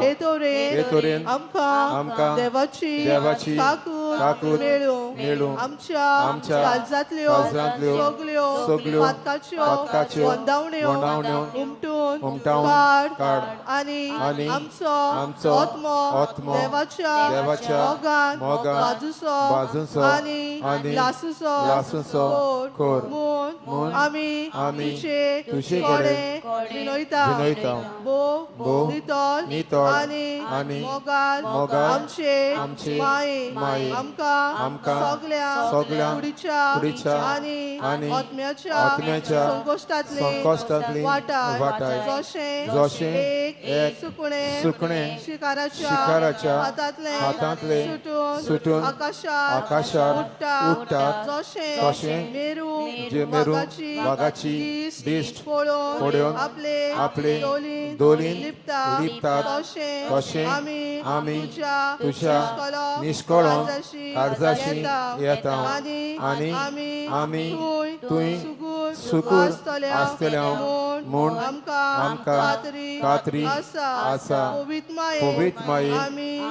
हे तोरेन आमकां देवाची काकूर मेळू आमच्या काळजांतल्यो सगल्यो पातकाच्यो वंदावण्यो उमटून काड आनी आमचो आत्मो देवाच्या मोगान वाजूचो आनी लासूचो कोर म्हूण आमी तुझे कोडे विनयता बो नितोल आनी मोगान आमचे माये आमकां सगल्या कुडीच्या आनी आत्म्याच्या संकोश्टांतली वाटाय जशें एक सुकणे शिकाराच्या हातांतले सुटून आकाशार उडटा जशें मेरू वागाची दिश्ट पळोवन आपले दोलीन लिपतात तशें आमी तुझ्या निष्कळोन काळजाशी येता आनी आमी तुय सुकूर आसतल्या म्हूण आमकां खात्री आसा. पवित माये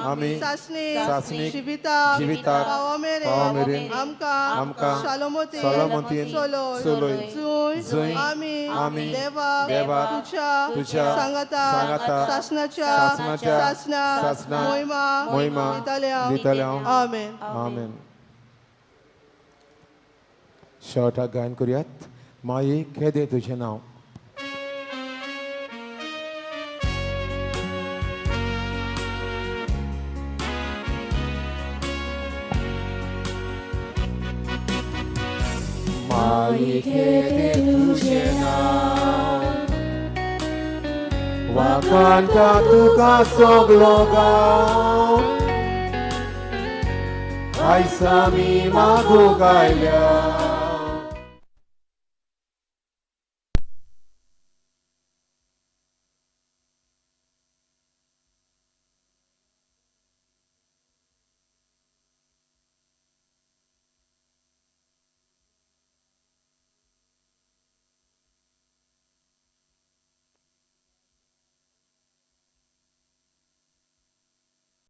आमी सासणी जिविताक पावा मेरेन आमकां शालोमतीन चलय जंय आमी देवाक तुझ्या सांगाता सासना महिमा दितल्या आमेन. शेवटाक गायन करुयात. माये केदे तुझें नांव. माये केदे तुझें नांव वाकांता तुका सगलो गांव आयज आमी मागूंक आयल्या